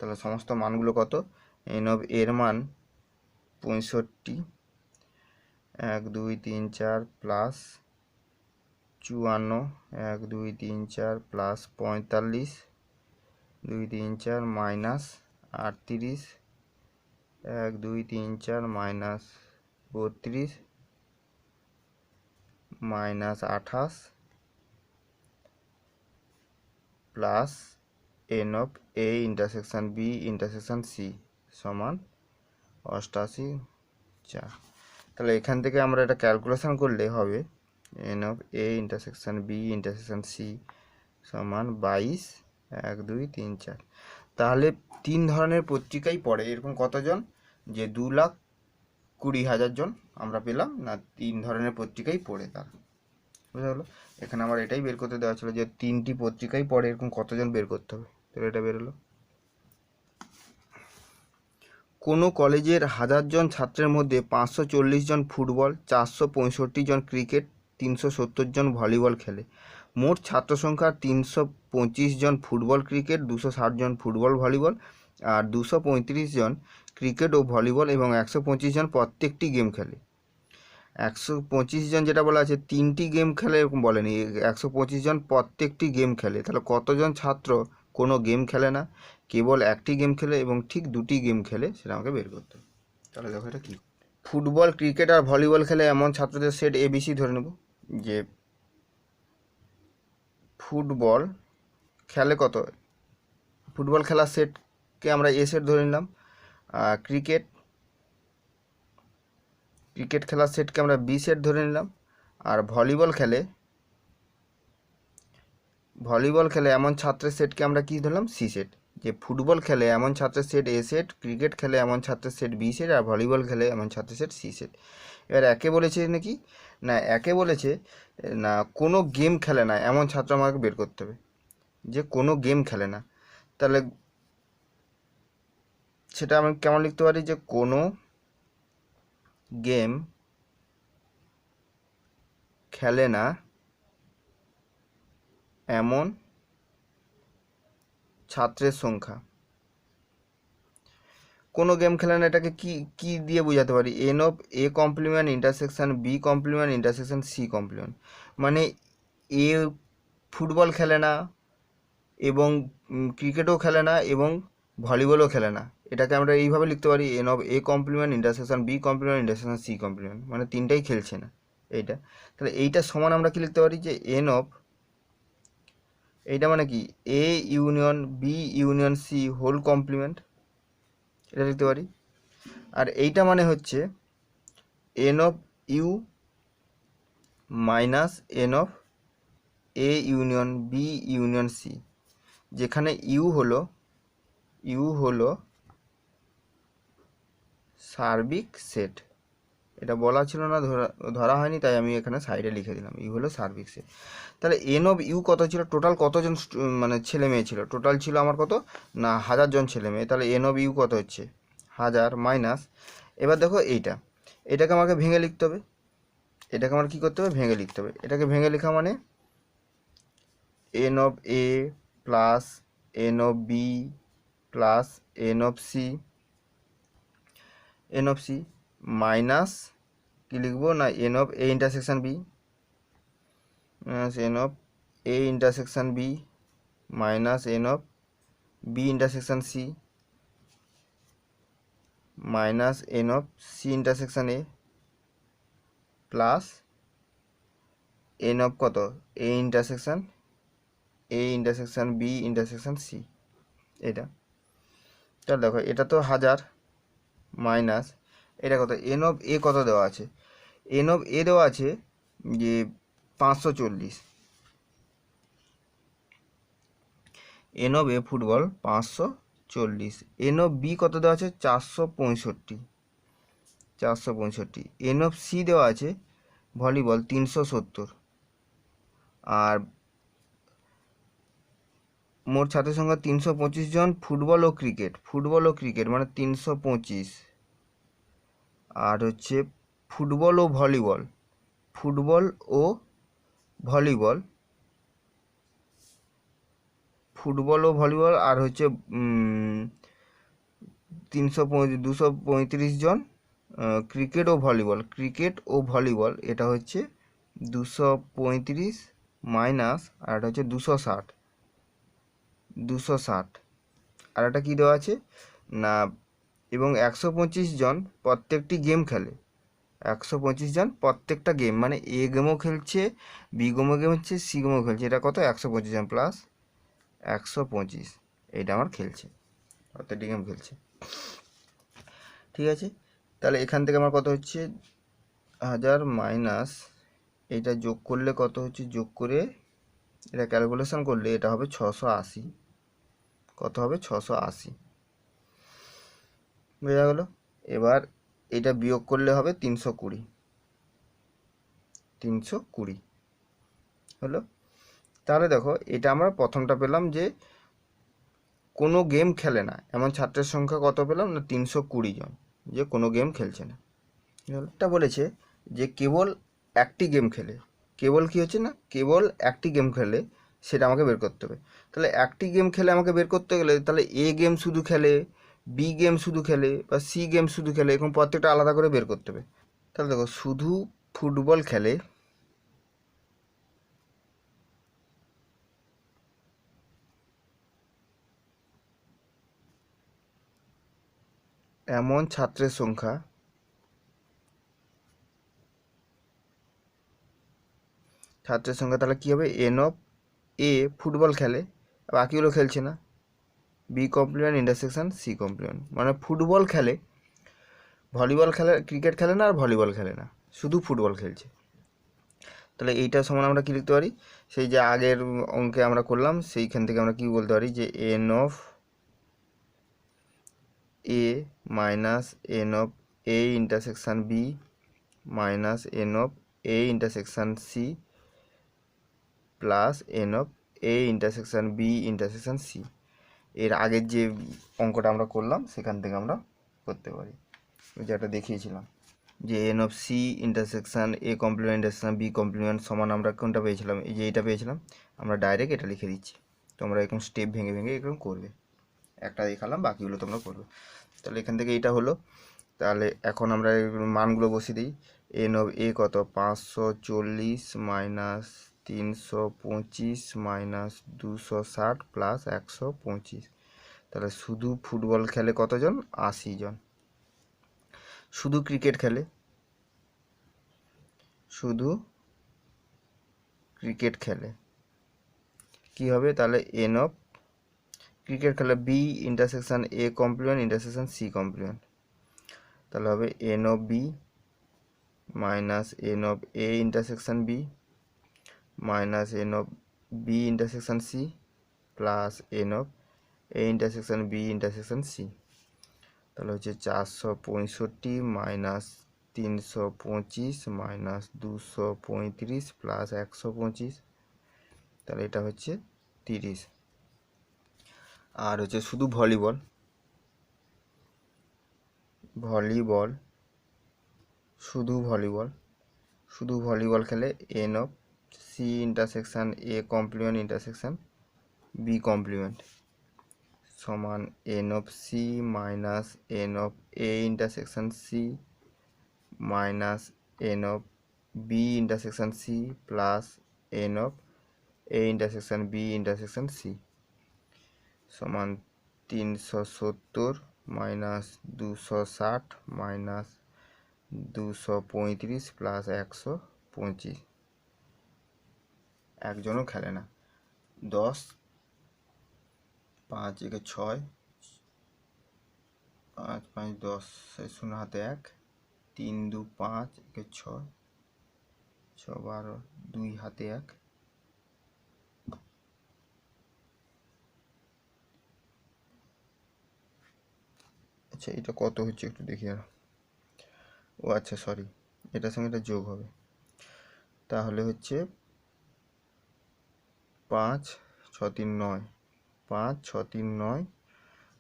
[SPEAKER 1] তাহলে সমস্ত মানগুলো কত, এন অফ এর মান 65, 1 2 3 4 plus 54, 1 2 3 4 plus 45, 2 3 4 minus 38, 1 2 3 4 minus 32 minus 28 plus N of A intersection B intersection C সমান 88, 4। তাহলে এখান থেকে আমরা এটা ক্যালকুলেশন করলে হবে N of A intersection B intersection C সমান 22, 1 2 3 4। তাহলে 3 ধরনের পত্রিকাই পড়ে এরকম কতজন, যে 2,20,000 জন আমরা পেলাম না 3 ধরনের পত্রিকাই পড়ে, তার বুঝা গেলো। এখানে আমার এটাই বের করতে দেওয়া ছিল যে 3টি পত্রিকাই পড়ে এরকম কতজন বের করতে হবে, তাহলে এটা বেরোলো। কোনো কলেজের 1000 জন ছাত্রের মধ্যে 540 জন ফুটবল, 465 জন ক্রিকেট, 370 জন ভলিবল খেলে। মোট ছাত্র সংখ্যা 325 জন ফুটবল ক্রিকেট, 260 জন ফুটবল ভলিবল আর 235 জন ক্রিকেট ও ভলিবল এবং 125 জন প্রত্যেকটি গেম খেলে। 125 জন যেটা বলা আছে 3টি গেম খেলে এরকম বলেনি, 125 জন প্রত্যেকটি গেম খেলে, তাহলে কতজন ছাত্র কোনো গেম খেলে না, কেবল একটি গেম খেলে এবং ঠিক 2টি গেম খেলে, সেটা আমাকে বের করতে হবে। তাহলে দেখো এটা কি, ফুটবল ক্রিকেট আর ভলিবল খেলে এমন ছাত্রদের সেট এবিসি ধরে নেব, যে ফুটবল খেলে কত, ফুটবল খেলার সেটকে আমরা এ সেট ধরে নিলাম, আর ক্রিকেট খেলার সেটকে আমরা বি সেট ধরে নিলাম, আর ভলিবল খেলে এমন ছাত্রের সেটকে আমরা কি ধরলাম, সি সেট। যে ফুটবল খেলে এমন ছাত্রের সেট এ সেট, ক্রিকেট খেলে এমন ছাত্রের সেট বি সেট, আর ভলিবল খেলে এমন ছাত্রের সেট সি সেট। এবার একে বলেছে নাকি না, একে বলেছে না কোনো গেম খেলে না এমন ছাত্র আমাকে বের করতে হবে, যে কোনো গেম খেলে না। তাহলে সেটা আমি কেমন লিখতে পারি, যে কোনো গেম খেলে না এমন ছাত্রের সংখ্যা। কোনো গেম খেলে না, এটাকে কি কি দিয়ে বোঝাতে পারি? N of A complement intersection B complement intersection C complement. মানে এ ফুটবল খেলে না এবং ক্রিকেটও খেলে না এবং ভলিবলও খেলে না। এটাকে আমরা এইভাবে লিখতে পারি, N of A complement intersection B complement intersection C complement, মানে তিনটাই খেলছে না এইটা। তাহলে এইটা সমান আমরা কি লিখতে পারি যে এন অফ, এইটা মানে কি A union B union C whole complement, এটা লিখতে পারি। আর এইটা মানে হচ্ছে N of U minus N of A union B union C, যেখানে ইউ হলো সার্বিক সেট। এটা বলা ছিল না, ধরা হয়নি, তাই আমি এখানে সাইডে লিখে দিলাম, ইউ হলো সার্বিক সেট। তাহলে এন অফ ইউ কত ছিল? টোটাল কতজন মানে ছেলে মেয়ে ছিল? টোটাল ছিল আমার কত না 1000 জন ছেলে মেয়ে। তাহলে এন অফ ইউ কত হচ্ছে 1000 মাইনাস, এবার দেখো এটাকে আমাকে ভেঙে লিখতে হবে। এটাকে আমার কী করতে হবে? ভেঙে লিখতে হবে। এটাকে ভেঙে লেখা মানে N of A plus N of B plus N of C minus কি লিখবো না n of A intersection B minus N of A intersection B minus N of B intersection C minus N of C intersection A plus N of কত A intersection B intersection C. এটা তাহলে দেখো এটা তো 1000 minus এটা কত N of এ কত দেওয়া আছে? এন অফ এ দেওয়া আছে যে 540, N of A football 540, N of B কত দেওয়া আছে? 465, এন অফ সি দেওয়া আছে ভলিবল 370। আর মোট ছাত্রের সংখ্যা 325 জন, ফুটবল ও ক্রিকেট মানে 325, আর হচ্ছে ফুটবল ও ভলিবল ও ভলিবল আর হচ্ছে 235 জন ক্রিকেট ও ভলিবল এটা হচ্ছে 235 মাইনাস, আর এটা হচ্ছে 260 আর একটা কী দেওয়া আছে না, এবং 125 জন প্রত্যেকটি গেম খেলে। 125 জন প্রত্যেকটা গেম, মানে এ গেমও খেলছে, বি গেমও খেলছে, সি গেমও খেলছে। এটা কত 125 জন প্লাস 125, এইটা আমার খেলছে, প্রত্যেকটি গেম খেলছে। ঠিক আছে, তাহলে এখান থেকে আমার কত হচ্ছে 1000 মাইনাস এইটা যোগ করলে কত হচ্ছে, যোগ করে এটা ক্যালকুলেশন করলে এটা হবে 680। কত হবে? 680, বোঝা গেল? এবার এটা বিয়োগ করলে হবে 320 হলো। তাহলে দেখো এটা আমরা প্রথমটা পেলাম যে কোনো গেম খেলে না এমন ছাত্রের সংখ্যা কত পেলাম না 320 জন, যে কোনো গেম খেলছে না। এটা বলেছে যে কেবল একটি গেম খেলে, কেবল কি হচ্ছে না কেবল একটি গেম খেলে, সেটা আমাকে বের করতে হবে। তাহলে একটি গেম খেলে আমাকে বের করতে গেলে তাহলে এ গেম শুধু খেলে, বি গেম শুধু খেলে, বা সি গেম শুধু খেলে, এরকম প্রত্যেকটা আলাদা করে বের করতে হবে। তাহলে দেখো শুধু ফুটবল খেলে এমন ছাত্রের সংখ্যা তাহলে কী হবে? এন অফ এ ফুটবল খেলে, বাকিগুলো খেলছে না, B complement intersection C complement, মানে ফুটবল খেলে, ভলিবল খেলে, ক্রিকেট খেলে না, আর ভলিবল খেলে না, শুধু ফুটবল খেলছে। তাহলে এইটা সমান আমরা কী লিখতে পারি? সেই যে আগের অঙ্কে আমরা করলাম সেইখান থেকে আমরা কী বলতে পারি যে N of A minus N of A intersection B minus N of A intersection C plus N of A intersection B intersection C. এর আগের যে অঙ্কটা আমরা করলাম সেখান থেকে আমরা করতে পারি, যেটা দেখিয়েছিলাম। যে N of C intersection A complement intersection B complement সমান আমরা কোনটা পেয়েছিলাম, এই যে এটা পেয়েছিলাম, আমরা ডাইরেক্ট এটা লিখে দিচ্ছি। তোমরা এরকম স্টেপ ভেঙে ভেঙে এরকম করবে, একটা দেখালাম, বাকিগুলো তোমরা করবে। তাহলে এখান থেকে এইটা হলো। তাহলে এখন আমরা মানগুলো বসিয়ে দিই। এন অফ এ কত, 540 মাইনাস 325 মাইনাস 260 প্লাস 125। তাহলে শুধু ফুটবল খেলে কতজন, 80 জন। শুধু ক্রিকেট খেলে, শুধু ক্রিকেট খেলে কি হবে, তাহলে এন অফ ক্রিকেট খেলে B intersection A complement intersection C complement, তাহলে হবে N of B minus N of A intersection B minus N of B intersection C plus N of A intersection B intersection C. তাহলে হচ্ছে 465 minus 325 minus 235 plus 125, তাহলে এটা হচ্ছে 30। আর হচ্ছে শুধু ভলিবল, ভলিবল শুধু ভলিবল, শুধু ভলিবল খেলে n of C intersection A complement intersection B complement সমান N of C minus N of A intersection C minus N of B intersection C plus N of A intersection B intersection C সমান 370 minus 260 minus 235 plus 125। একজনও খেলে না। 10 5 একে 6 5 5 10 শূন্য হাতে 1 3 2 5 একে 6 6 12 2 হাতে 1। আচ্ছা এটা কত হচ্ছে একটু দেখি আর, ও আচ্ছা সরি, এটার সঙ্গে এটা যোগ হবে, তাহলে হচ্ছে 5 6 3 9 5 6 3 9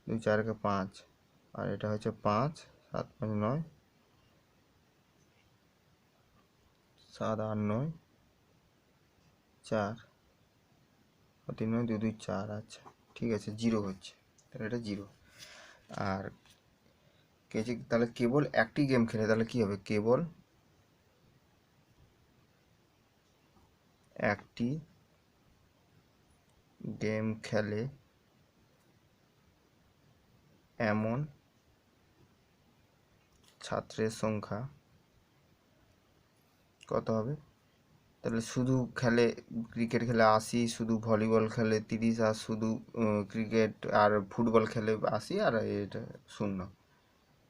[SPEAKER 1] 2 4 কে 5, আর এটা হচ্ছে 5 7 5 9 7 8 9 4 3 9 2 2 4। আচ্ছা ঠিক আছে, 0 হচ্ছে, তাহলে এটা 0। আর তাহলে কেবল একটি গেম খেলে, তাহলে কি হবে, কেবল একটি গেম খেলে এমন ছাত্রের সংখ্যা কত হবে, তাহলে শুধু খেলে ক্রিকেট খেলে 80, শুধু ভলিবল খেলে 30, আর শুধু ক্রিকেট আর ফুটবল খেলে 80, আর এটা 0,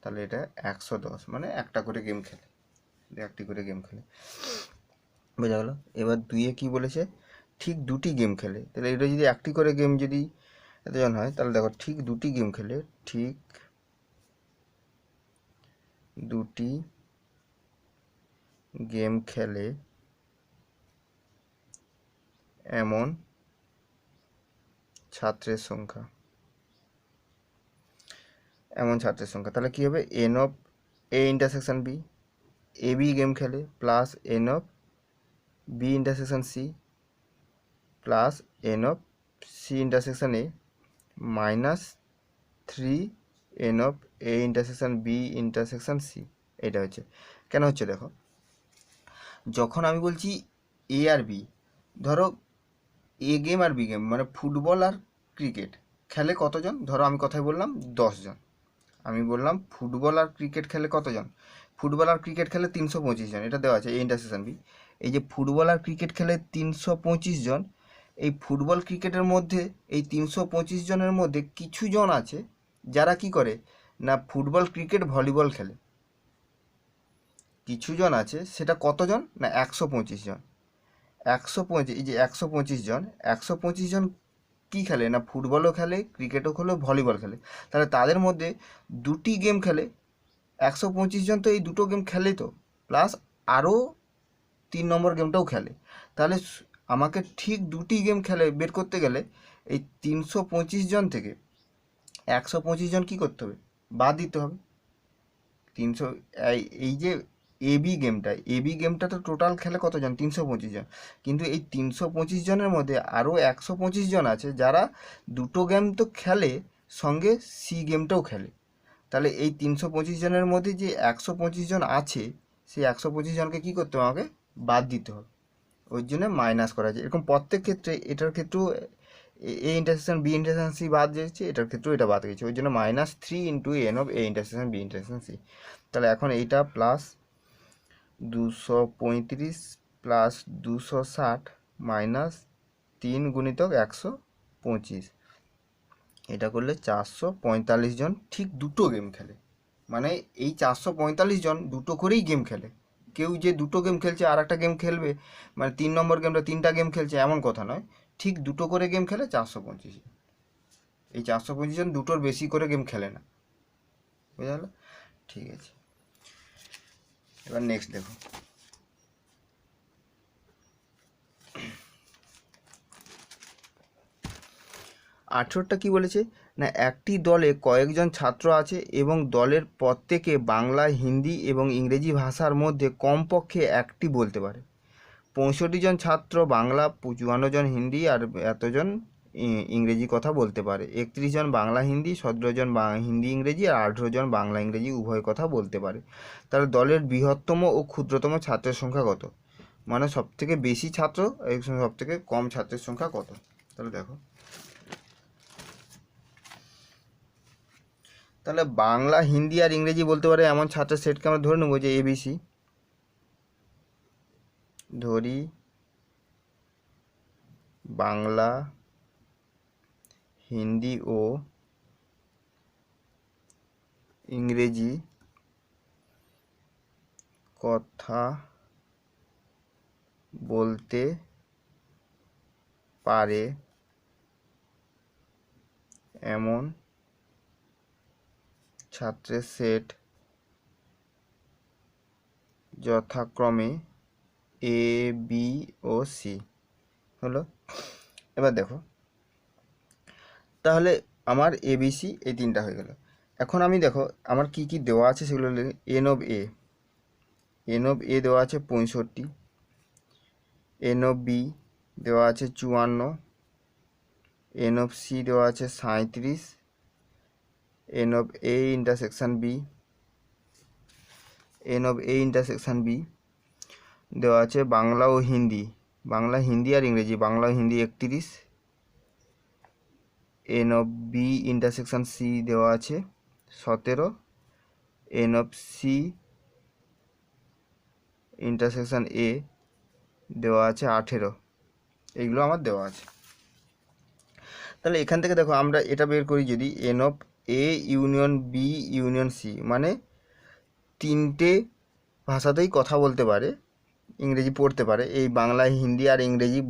[SPEAKER 1] তাহলে এটা 110, মানে একটা করে গেম খেলে, একটি করে গেম খেলে, বোঝা গেল। এবার 2 কি বলেছে, ঠিক দুটি গেম খেলে, তাহলে এটা যদি একটি করে গেম যদি এতজন হয়, তাহলে দেখো ঠিক দুটি গেম খেলে, ঠিক দুটি গেম খেলে এমন ছাত্রের সংখ্যা, এমন ছাত্রের সংখ্যা, তাহলে কী হবে, N of A intersection B, A B game খেলে plus N of B intersection C plus N of C intersection A minus 3 n of A intersection B intersection C. এটা হচ্ছে কেন হচ্ছে, দেখো যখন আমি বলছি এ আর বি, ধরো এ গেম আর বি গেম মানে ফুটবল আর ক্রিকেট খেলে কতজন, ধরো আমি কথাই বললাম 10 জন, আমি বললাম ফুটবল আর ক্রিকেট খেলে কতজন, ফুটবল আর ক্রিকেট খেলে 325 জন, এটা দেওয়া আছে এ ইন্টারসেকশন বি। এই যে ফুটবল আর ক্রিকেট খেলে 325 জন, এই ফুটবল ক্রিকেটের মধ্যে এই 325 জনের মধ্যে কিছু জন আছে যারা কি করে না ফুটবল ক্রিকেট ভলিবল খেলে, কিছু জন আছে, সেটা কতজন না 125 জন। 125, এই যে 125 জন, 125 জন কী খেলে না ফুটবলও খেলে, ক্রিকেটও খেলে, ভলিবল খেলে, তাহলে তাদের মধ্যে দুটি গেম খেলে, 125 জন তো এই দুটো গেম খেলেই তো, প্লাস আরও 3 নম্বর গেমটাও খেলে, তাহলে আমাকে ঠিক দুটি গেম খেলে বের করতে গেলে এই 325 জন থেকে 125 জন কী করতে হবে, বাদ দিতে হবে। 300 এই যে এবি গেমটা তো টোটাল খেলে কতজন, 325 জন, কিন্তু এই 325 জনের মধ্যে আরও 125 জন আছে যারা দুটো গেম তো খেলে, সঙ্গে সি গেমটাও খেলে। তাহলে এই 325 জনের মধ্যে যে 125 জন আছে, সেই 125 জনকে কী করতে হবে, আমাকে বাদ দিতে হবে। ওই জন্য মাইনাস করা যায়। এরকম প্রত্যেক ক্ষেত্রে, এটার ক্ষেত্রেও A intersection B intersection C বাদ দিয়েছে, এটার ক্ষেত্রেও এটা বাদ গেছে। ওই জন্য -3 × n of A intersection B intersection C. তাহলে এখন এইটা প্লাস 235 প্লাস 260 মাইনাস 3 × 125, এটা করলে 445 জন ঠিক দুটো গেম খেলে। মানে এই 445 জন দুটো করেই গেম খেলে। কেউ যে দুটো গেম খেলছে আর একটা গেম খেলবে, মানে 3 নম্বর গেমটা 3টা গেম খেলছে এমন কথা নয়, ঠিক দুটো করে গেম খেলে 425। এই 425 জন দুটোর বেশি করে গেম খেলে না, বুঝা গেল? ঠিক আছে, এবার নেক্সট দেখো। আঠেরোটা কি বলেছে না, একটি দলে কয়েকজন ছাত্র আছে এবং দলের প্রত্যেকে বাংলা, হিন্দি এবং ইংরেজি ভাষার মধ্যে কমপক্ষে একটি বলতে পারে। 65 জন ছাত্র বাংলা, 54 জন হিন্দি আর এতজন ইংরেজি কথা বলতে পারে। 31 জন বাংলা হিন্দি, 17 জন হিন্দি ইংরেজি আর 18 জন বাংলা ইংরেজি উভয় কথা বলতে পারে। তাহলে দলের বৃহত্তম ও ক্ষুদ্রতম ছাত্রের সংখ্যা কত, মানে সবথেকে বেশি ছাত্র এবং সবথেকে কম ছাত্রের সংখ্যা কত। তাহলে দেখো, তাহলে বাংলা, হিন্দি আর ইংরেজি বলতে পারে এমন ছাত্রের সেটকে আমরা ধরে নেবো যে ABC। ধরি বাংলা, হিন্দি ও ইংরেজি কথা বলতে পারে এমন ছাত্রের সেট যথাক্রমে A, B ও C হলো। এবার দেখো, তাহলে আমার ABC এই তিনটা হয়ে গেল। এখন আমি দেখো আমার কি কি দেওয়া আছে সেগুলো n অফ A দেওয়া আছে 65, n অফ B দেওয়া আছে 54, n অফ C দেওয়া আছে 37, n of A intersection B দেওয়া আছে বাংলা ও হিন্দি, বাংলা, হিন্দি আর ইংরেজি, বাংলা ও Hindi 31, n of B intersection C দেওয়া আছে 17, n of C intersection A দেওয়া আছে 18। এইগুলো আমার দেওয়া আছে। তাহলে এখান থেকে দেখো আমরা এটা বের করি, যদি n of A union B union C, মানে তিনটে ভাষাতেই কথা বলতে পারে, ইংরেজি পড়তে পারে, এই বাংলা, হিন্দি আর ইংরেজি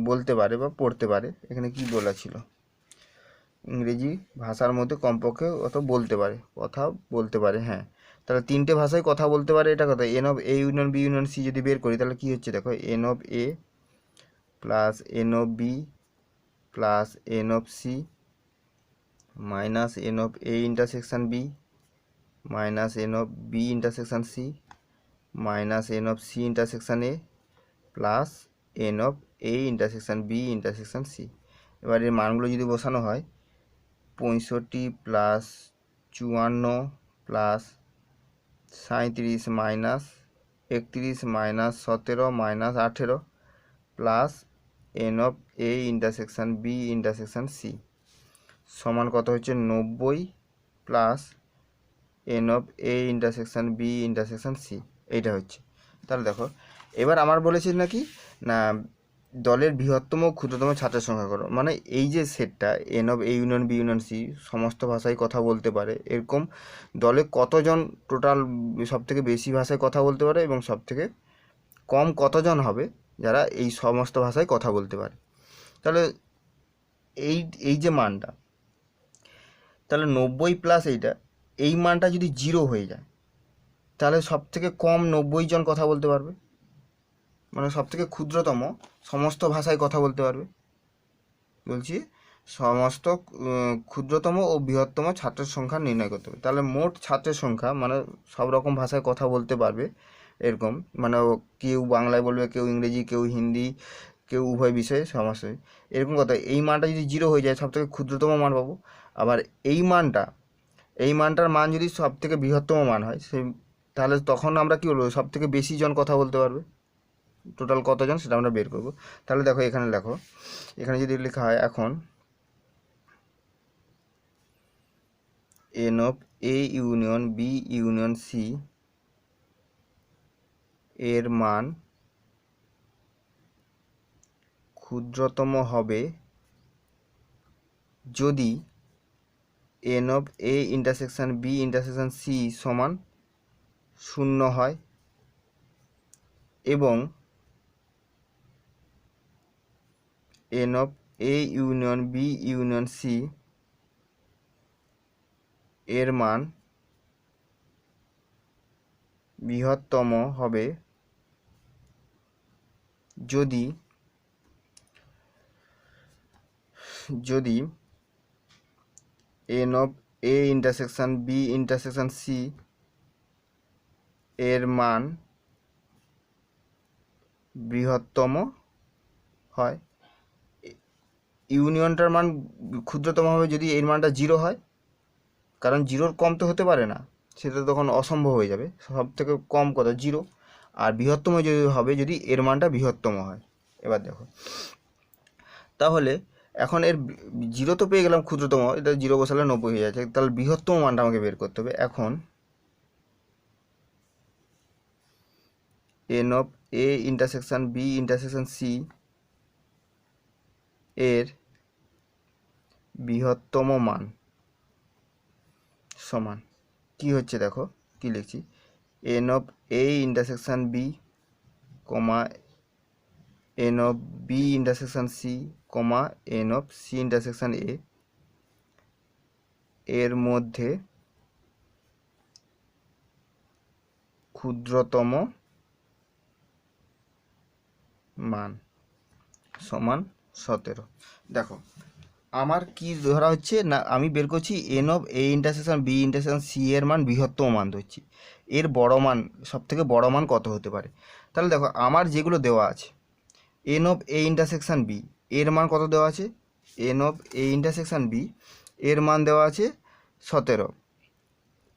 [SPEAKER 1] বলতে পারে বা পড়তে পারে। এখানে কি বলা ছিল, ইংরেজি ভাষার মধ্যে কমপক্ষে কথা বলতে পারে, হ্যাঁ। তাহলে তিনটে ভাষায় কথা বলতে পারে, এটা কথা। n of A union B union C যদি বের করি তাহলে কি হচ্ছে দেখো, n of A plus n of B plus n of C minus n of A intersection B minus n of B intersection C minus n of C intersection A plus n of A intersection B intersection C। এবার এর মানগুলো যদি বসানো হয়, 65 plus 54 plus 37 minus 31 minus 17 minus 18 plus n of A intersection B intersection C সমান কত হচ্ছে 90 plus n of A intersection B intersection C, এইটা হচ্ছে। তাহলে দেখো, এবার আমার বলেছিল নাকি না দলের বৃহত্তম ক্ষুদ্রতম ছাত্রের সংখ্যা করো, মানে এই যে সেটটা n of A union B union C সমস্ত ভাষায় কথা বলতে পারে, এরকম দলে কতজন টোটাল সবথেকে বেশি ভাষায় কথা বলতে পারে এবং সবথেকে কম কতজন হবে যারা এই সমস্ত ভাষায় কথা বলতে পারে। তাহলে এই যে মানটা, তাহলে 90 প্লাস এই মানটা যদি 0 হয়ে যায় তাহলে সবথেকে কম 90 জন কথা বলতে পারবে, মানে সবথেকে ক্ষুদ্রতম সমস্ত ভাষায় কথা বলতে পারবে। বলছি সমস্ত ক্ষুদ্রতম ও বৃহত্তম ছাত্রের সংখ্যা নির্ণয় করতে হবে। তাহলে মোট ছাত্রের সংখ্যা মানে সব রকম ভাষায় কথা বলতে পারবে এরকম, মানে কেউ বাংলায় বলবে, কেউ ইংরেজি, কেউ হিন্দি, কেউ উভয় বিষয়ে সমস্যা, এরকম কথা। এই মানটা যদি 0 হয়ে যায় সব থেকে ক্ষুদ্রতম মান পাবো। আবার এই মানটার মান যদি সব থেকে বৃহত্তম মান হয় তাহলে তখন আমরা কী বলবো, সব থেকে বেশি জন কথা বলতে পারবে, টোটাল কতজন সেটা আমরা বের করব। তাহলে দেখো এখানে লেখো, এখানে যদি লেখা হয় এখন n of A union B union C এর মান ক্ষুদ্রতম হবে যদি N of A intersection B intersection C সমান 0 হয় এবং n of A union B union C এর মান বৃহত্তম হবে যদি N of A intersection B intersection C এর মান বৃহত্তম হয়। ইউনিয়নটার মান ক্ষুদ্রতম হবে যদি এর মানটা 0 হয়, কারণ 0-র কম তো হতে পারে না, সেটা তখন অসম্ভব হয়ে যাবে, সব থেকে কম কত 0। আর বৃহত্তম যদি হবে যদি এর মানটা বৃহত্তম হয়। এবার দেখো তাহলে এখন এর 0 তো পেয়ে গেলাম ক্ষুদ্রতম, এটা 0 বসালে 90 হয়ে যাচ্ছে, তাহলে বৃহত্তম মানটা আমাকে বের করতে হবে। এখন n of A intersection B intersection C এর বৃহত্তম মান সমান কি হচ্ছে, দেখো কি লিখছি, n of A intersection B comma n of B intersection C comma n of C intersection A এর মধ্যে ক্ষুদ্রতম মান সমান 17। দেখো আমার কি ধরা হচ্ছে না, আমি বের করছি n of A intersection B intersection C এর মান বৃহত্তম মান ধরছি, এর বড় মান সব থেকে বড় মান কত হতে পারে। তাহলে দেখো আমার যেগুলো দেওয়া আছে, N of A intersection B এর মান কত দেওয়া আছে, N of A intersection B এর মান দেওয়া আছে 17,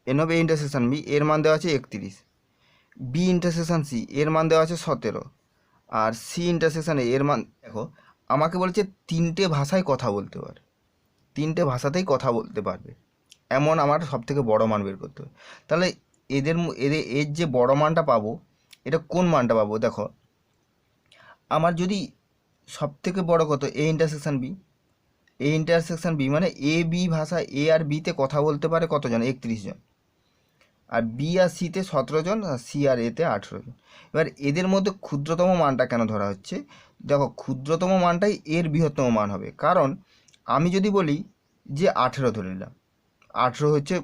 [SPEAKER 1] n of A intersection B এর মান দেওয়া আছে 31, বি ইন্টারসেকশন সি এর মান দেওয়া আছে 17, আর সি ইন্টারসেকশন এর মান দেখো আমাকে বলছে 3টে ভাষায় কথা বলতে পারে, 3টে ভাষাতেই কথা বলতে পারবে এমন আমার সব থেকে বড় মান বের করতে হবে। তাহলে এর যে বড় মানটা পাবো, এটা কোন মানটা পাবো, দেখো আমার যদি সব থেকে বড় কত এ ইন্টারসেকশন বি মানে এ বি ভাষা, এ আর বিতে কথা বলতে পারে কতজন, 31 জন, আর বি আর সিতে 17 জন, আর সি আর এতে 18 জন। এবার এদের মধ্যে ক্ষুদ্রতম মানটা কেন ধরা হচ্ছে, দেখো ক্ষুদ্রতম মানটাই এর বৃহত্তম মান হবে, কারণ আমি যদি বলি যে 18 ধরে নিলাম, 18 হচ্ছে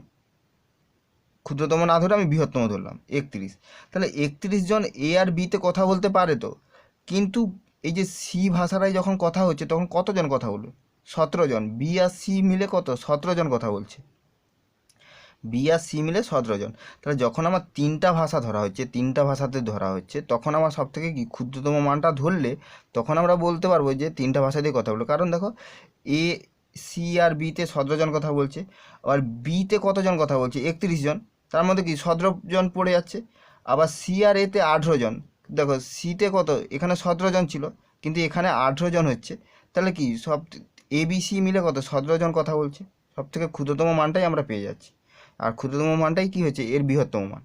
[SPEAKER 1] ক্ষুদ্রতম না ধরে আমি বৃহত্তম ধরলাম 31, তাহলে 31 জন এ আর বিতে কথা বলতে পারে তো, কিন্তু এই যে সি ভাষাটাই যখন কথা হচ্ছে তখন কতজন কথা বলবে, 17 জন, বি আর সি মিলে কত 17 জন কথা বলছে, বি আর সি মিলে 17 জন। তাহলে যখন আমার 3টা ভাষা ধরা হচ্ছে, 3টা ভাষাতে ধরা হচ্ছে, তখন আমার সব থেকে কি ক্ষুদ্রতম মানটা ধরলে তখন আমরা বলতে পারবো যে 3টা ভাষা দিয়ে কথা বলবো, কারণ দেখো এ সি আর বিতে 17 জন কথা বলছে, আবার বিতে কতজন কথা বলছে 31 জন, তার মধ্যে কি 17 জন পড়ে যাচ্ছে, আবার সি আর এতে 18 জন, দেখো সিতে কত এখানে 17 জন ছিল কিন্তু এখানে 18 জন হচ্ছে, তাহলে কি সব এ বি সি মিলে কত 17 জন কথা বলছে, সব থেকে ক্ষুদ্রতম মানটাই আমরা পেয়ে যাচ্ছি। আর ক্ষুদ্রতম মানটাই কি হচ্ছে এর বৃহত্তম মান,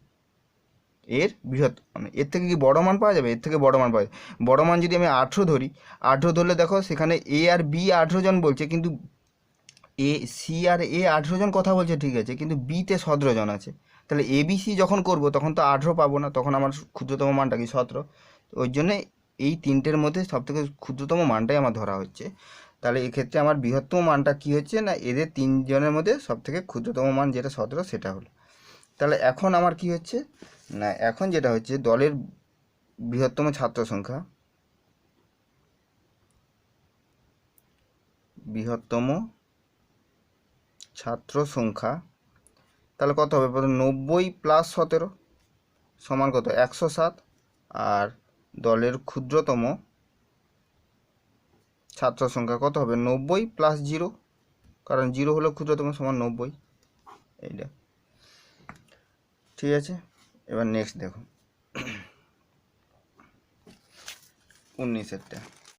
[SPEAKER 1] এর বৃহত্তম মানে এর থেকে কি বড় মান পাওয়া যাবে, এর থেকে বড় মান পাওয়া যাবে। বড় মান যদি আমি 18 ধরি, 18 ধরলে দেখো সেখানে এ আর বি 18 জন বলছে, কিন্তু এ সি আর এ 18 জন কথা বলছে ঠিক আছে, কিন্তু বিতে 17 জন আছে, তাহলে এ বি সি যখন করবো তখন তো 18 পাবো না, তখন আমার ক্ষুদ্রতম মানটা কি 17। ওই জন্যে এই 3টের মধ্যে সবথেকে ক্ষুদ্রতম মানটাই আমার ধরা হচ্ছে। তাহলে এক্ষেত্রে আমার বৃহত্তম মানটা কি হচ্ছে না, এদের 3 জনের মধ্যে সবথেকে ক্ষুদ্রতম মান যেটা 17 সেটা হলো। তাহলে এখন আমার কি হচ্ছে না, এখন যেটা হচ্ছে দলের বৃহত্তম ছাত্র সংখ্যা, বৃহত্তম ছাত্র সংখ্যা তাহলে কত হবে, প্রথম 90 + 17 সমান কত 107, আর দলের ক্ষুদ্রতম ছাত্র সংখ্যা কত হবে 90 প্লাস 0, কারণ 0 হলো ক্ষুদ্রতম সমান 90, এইটা ঠিক আছে। এবার নেক্সট দেখো 19-এরটা।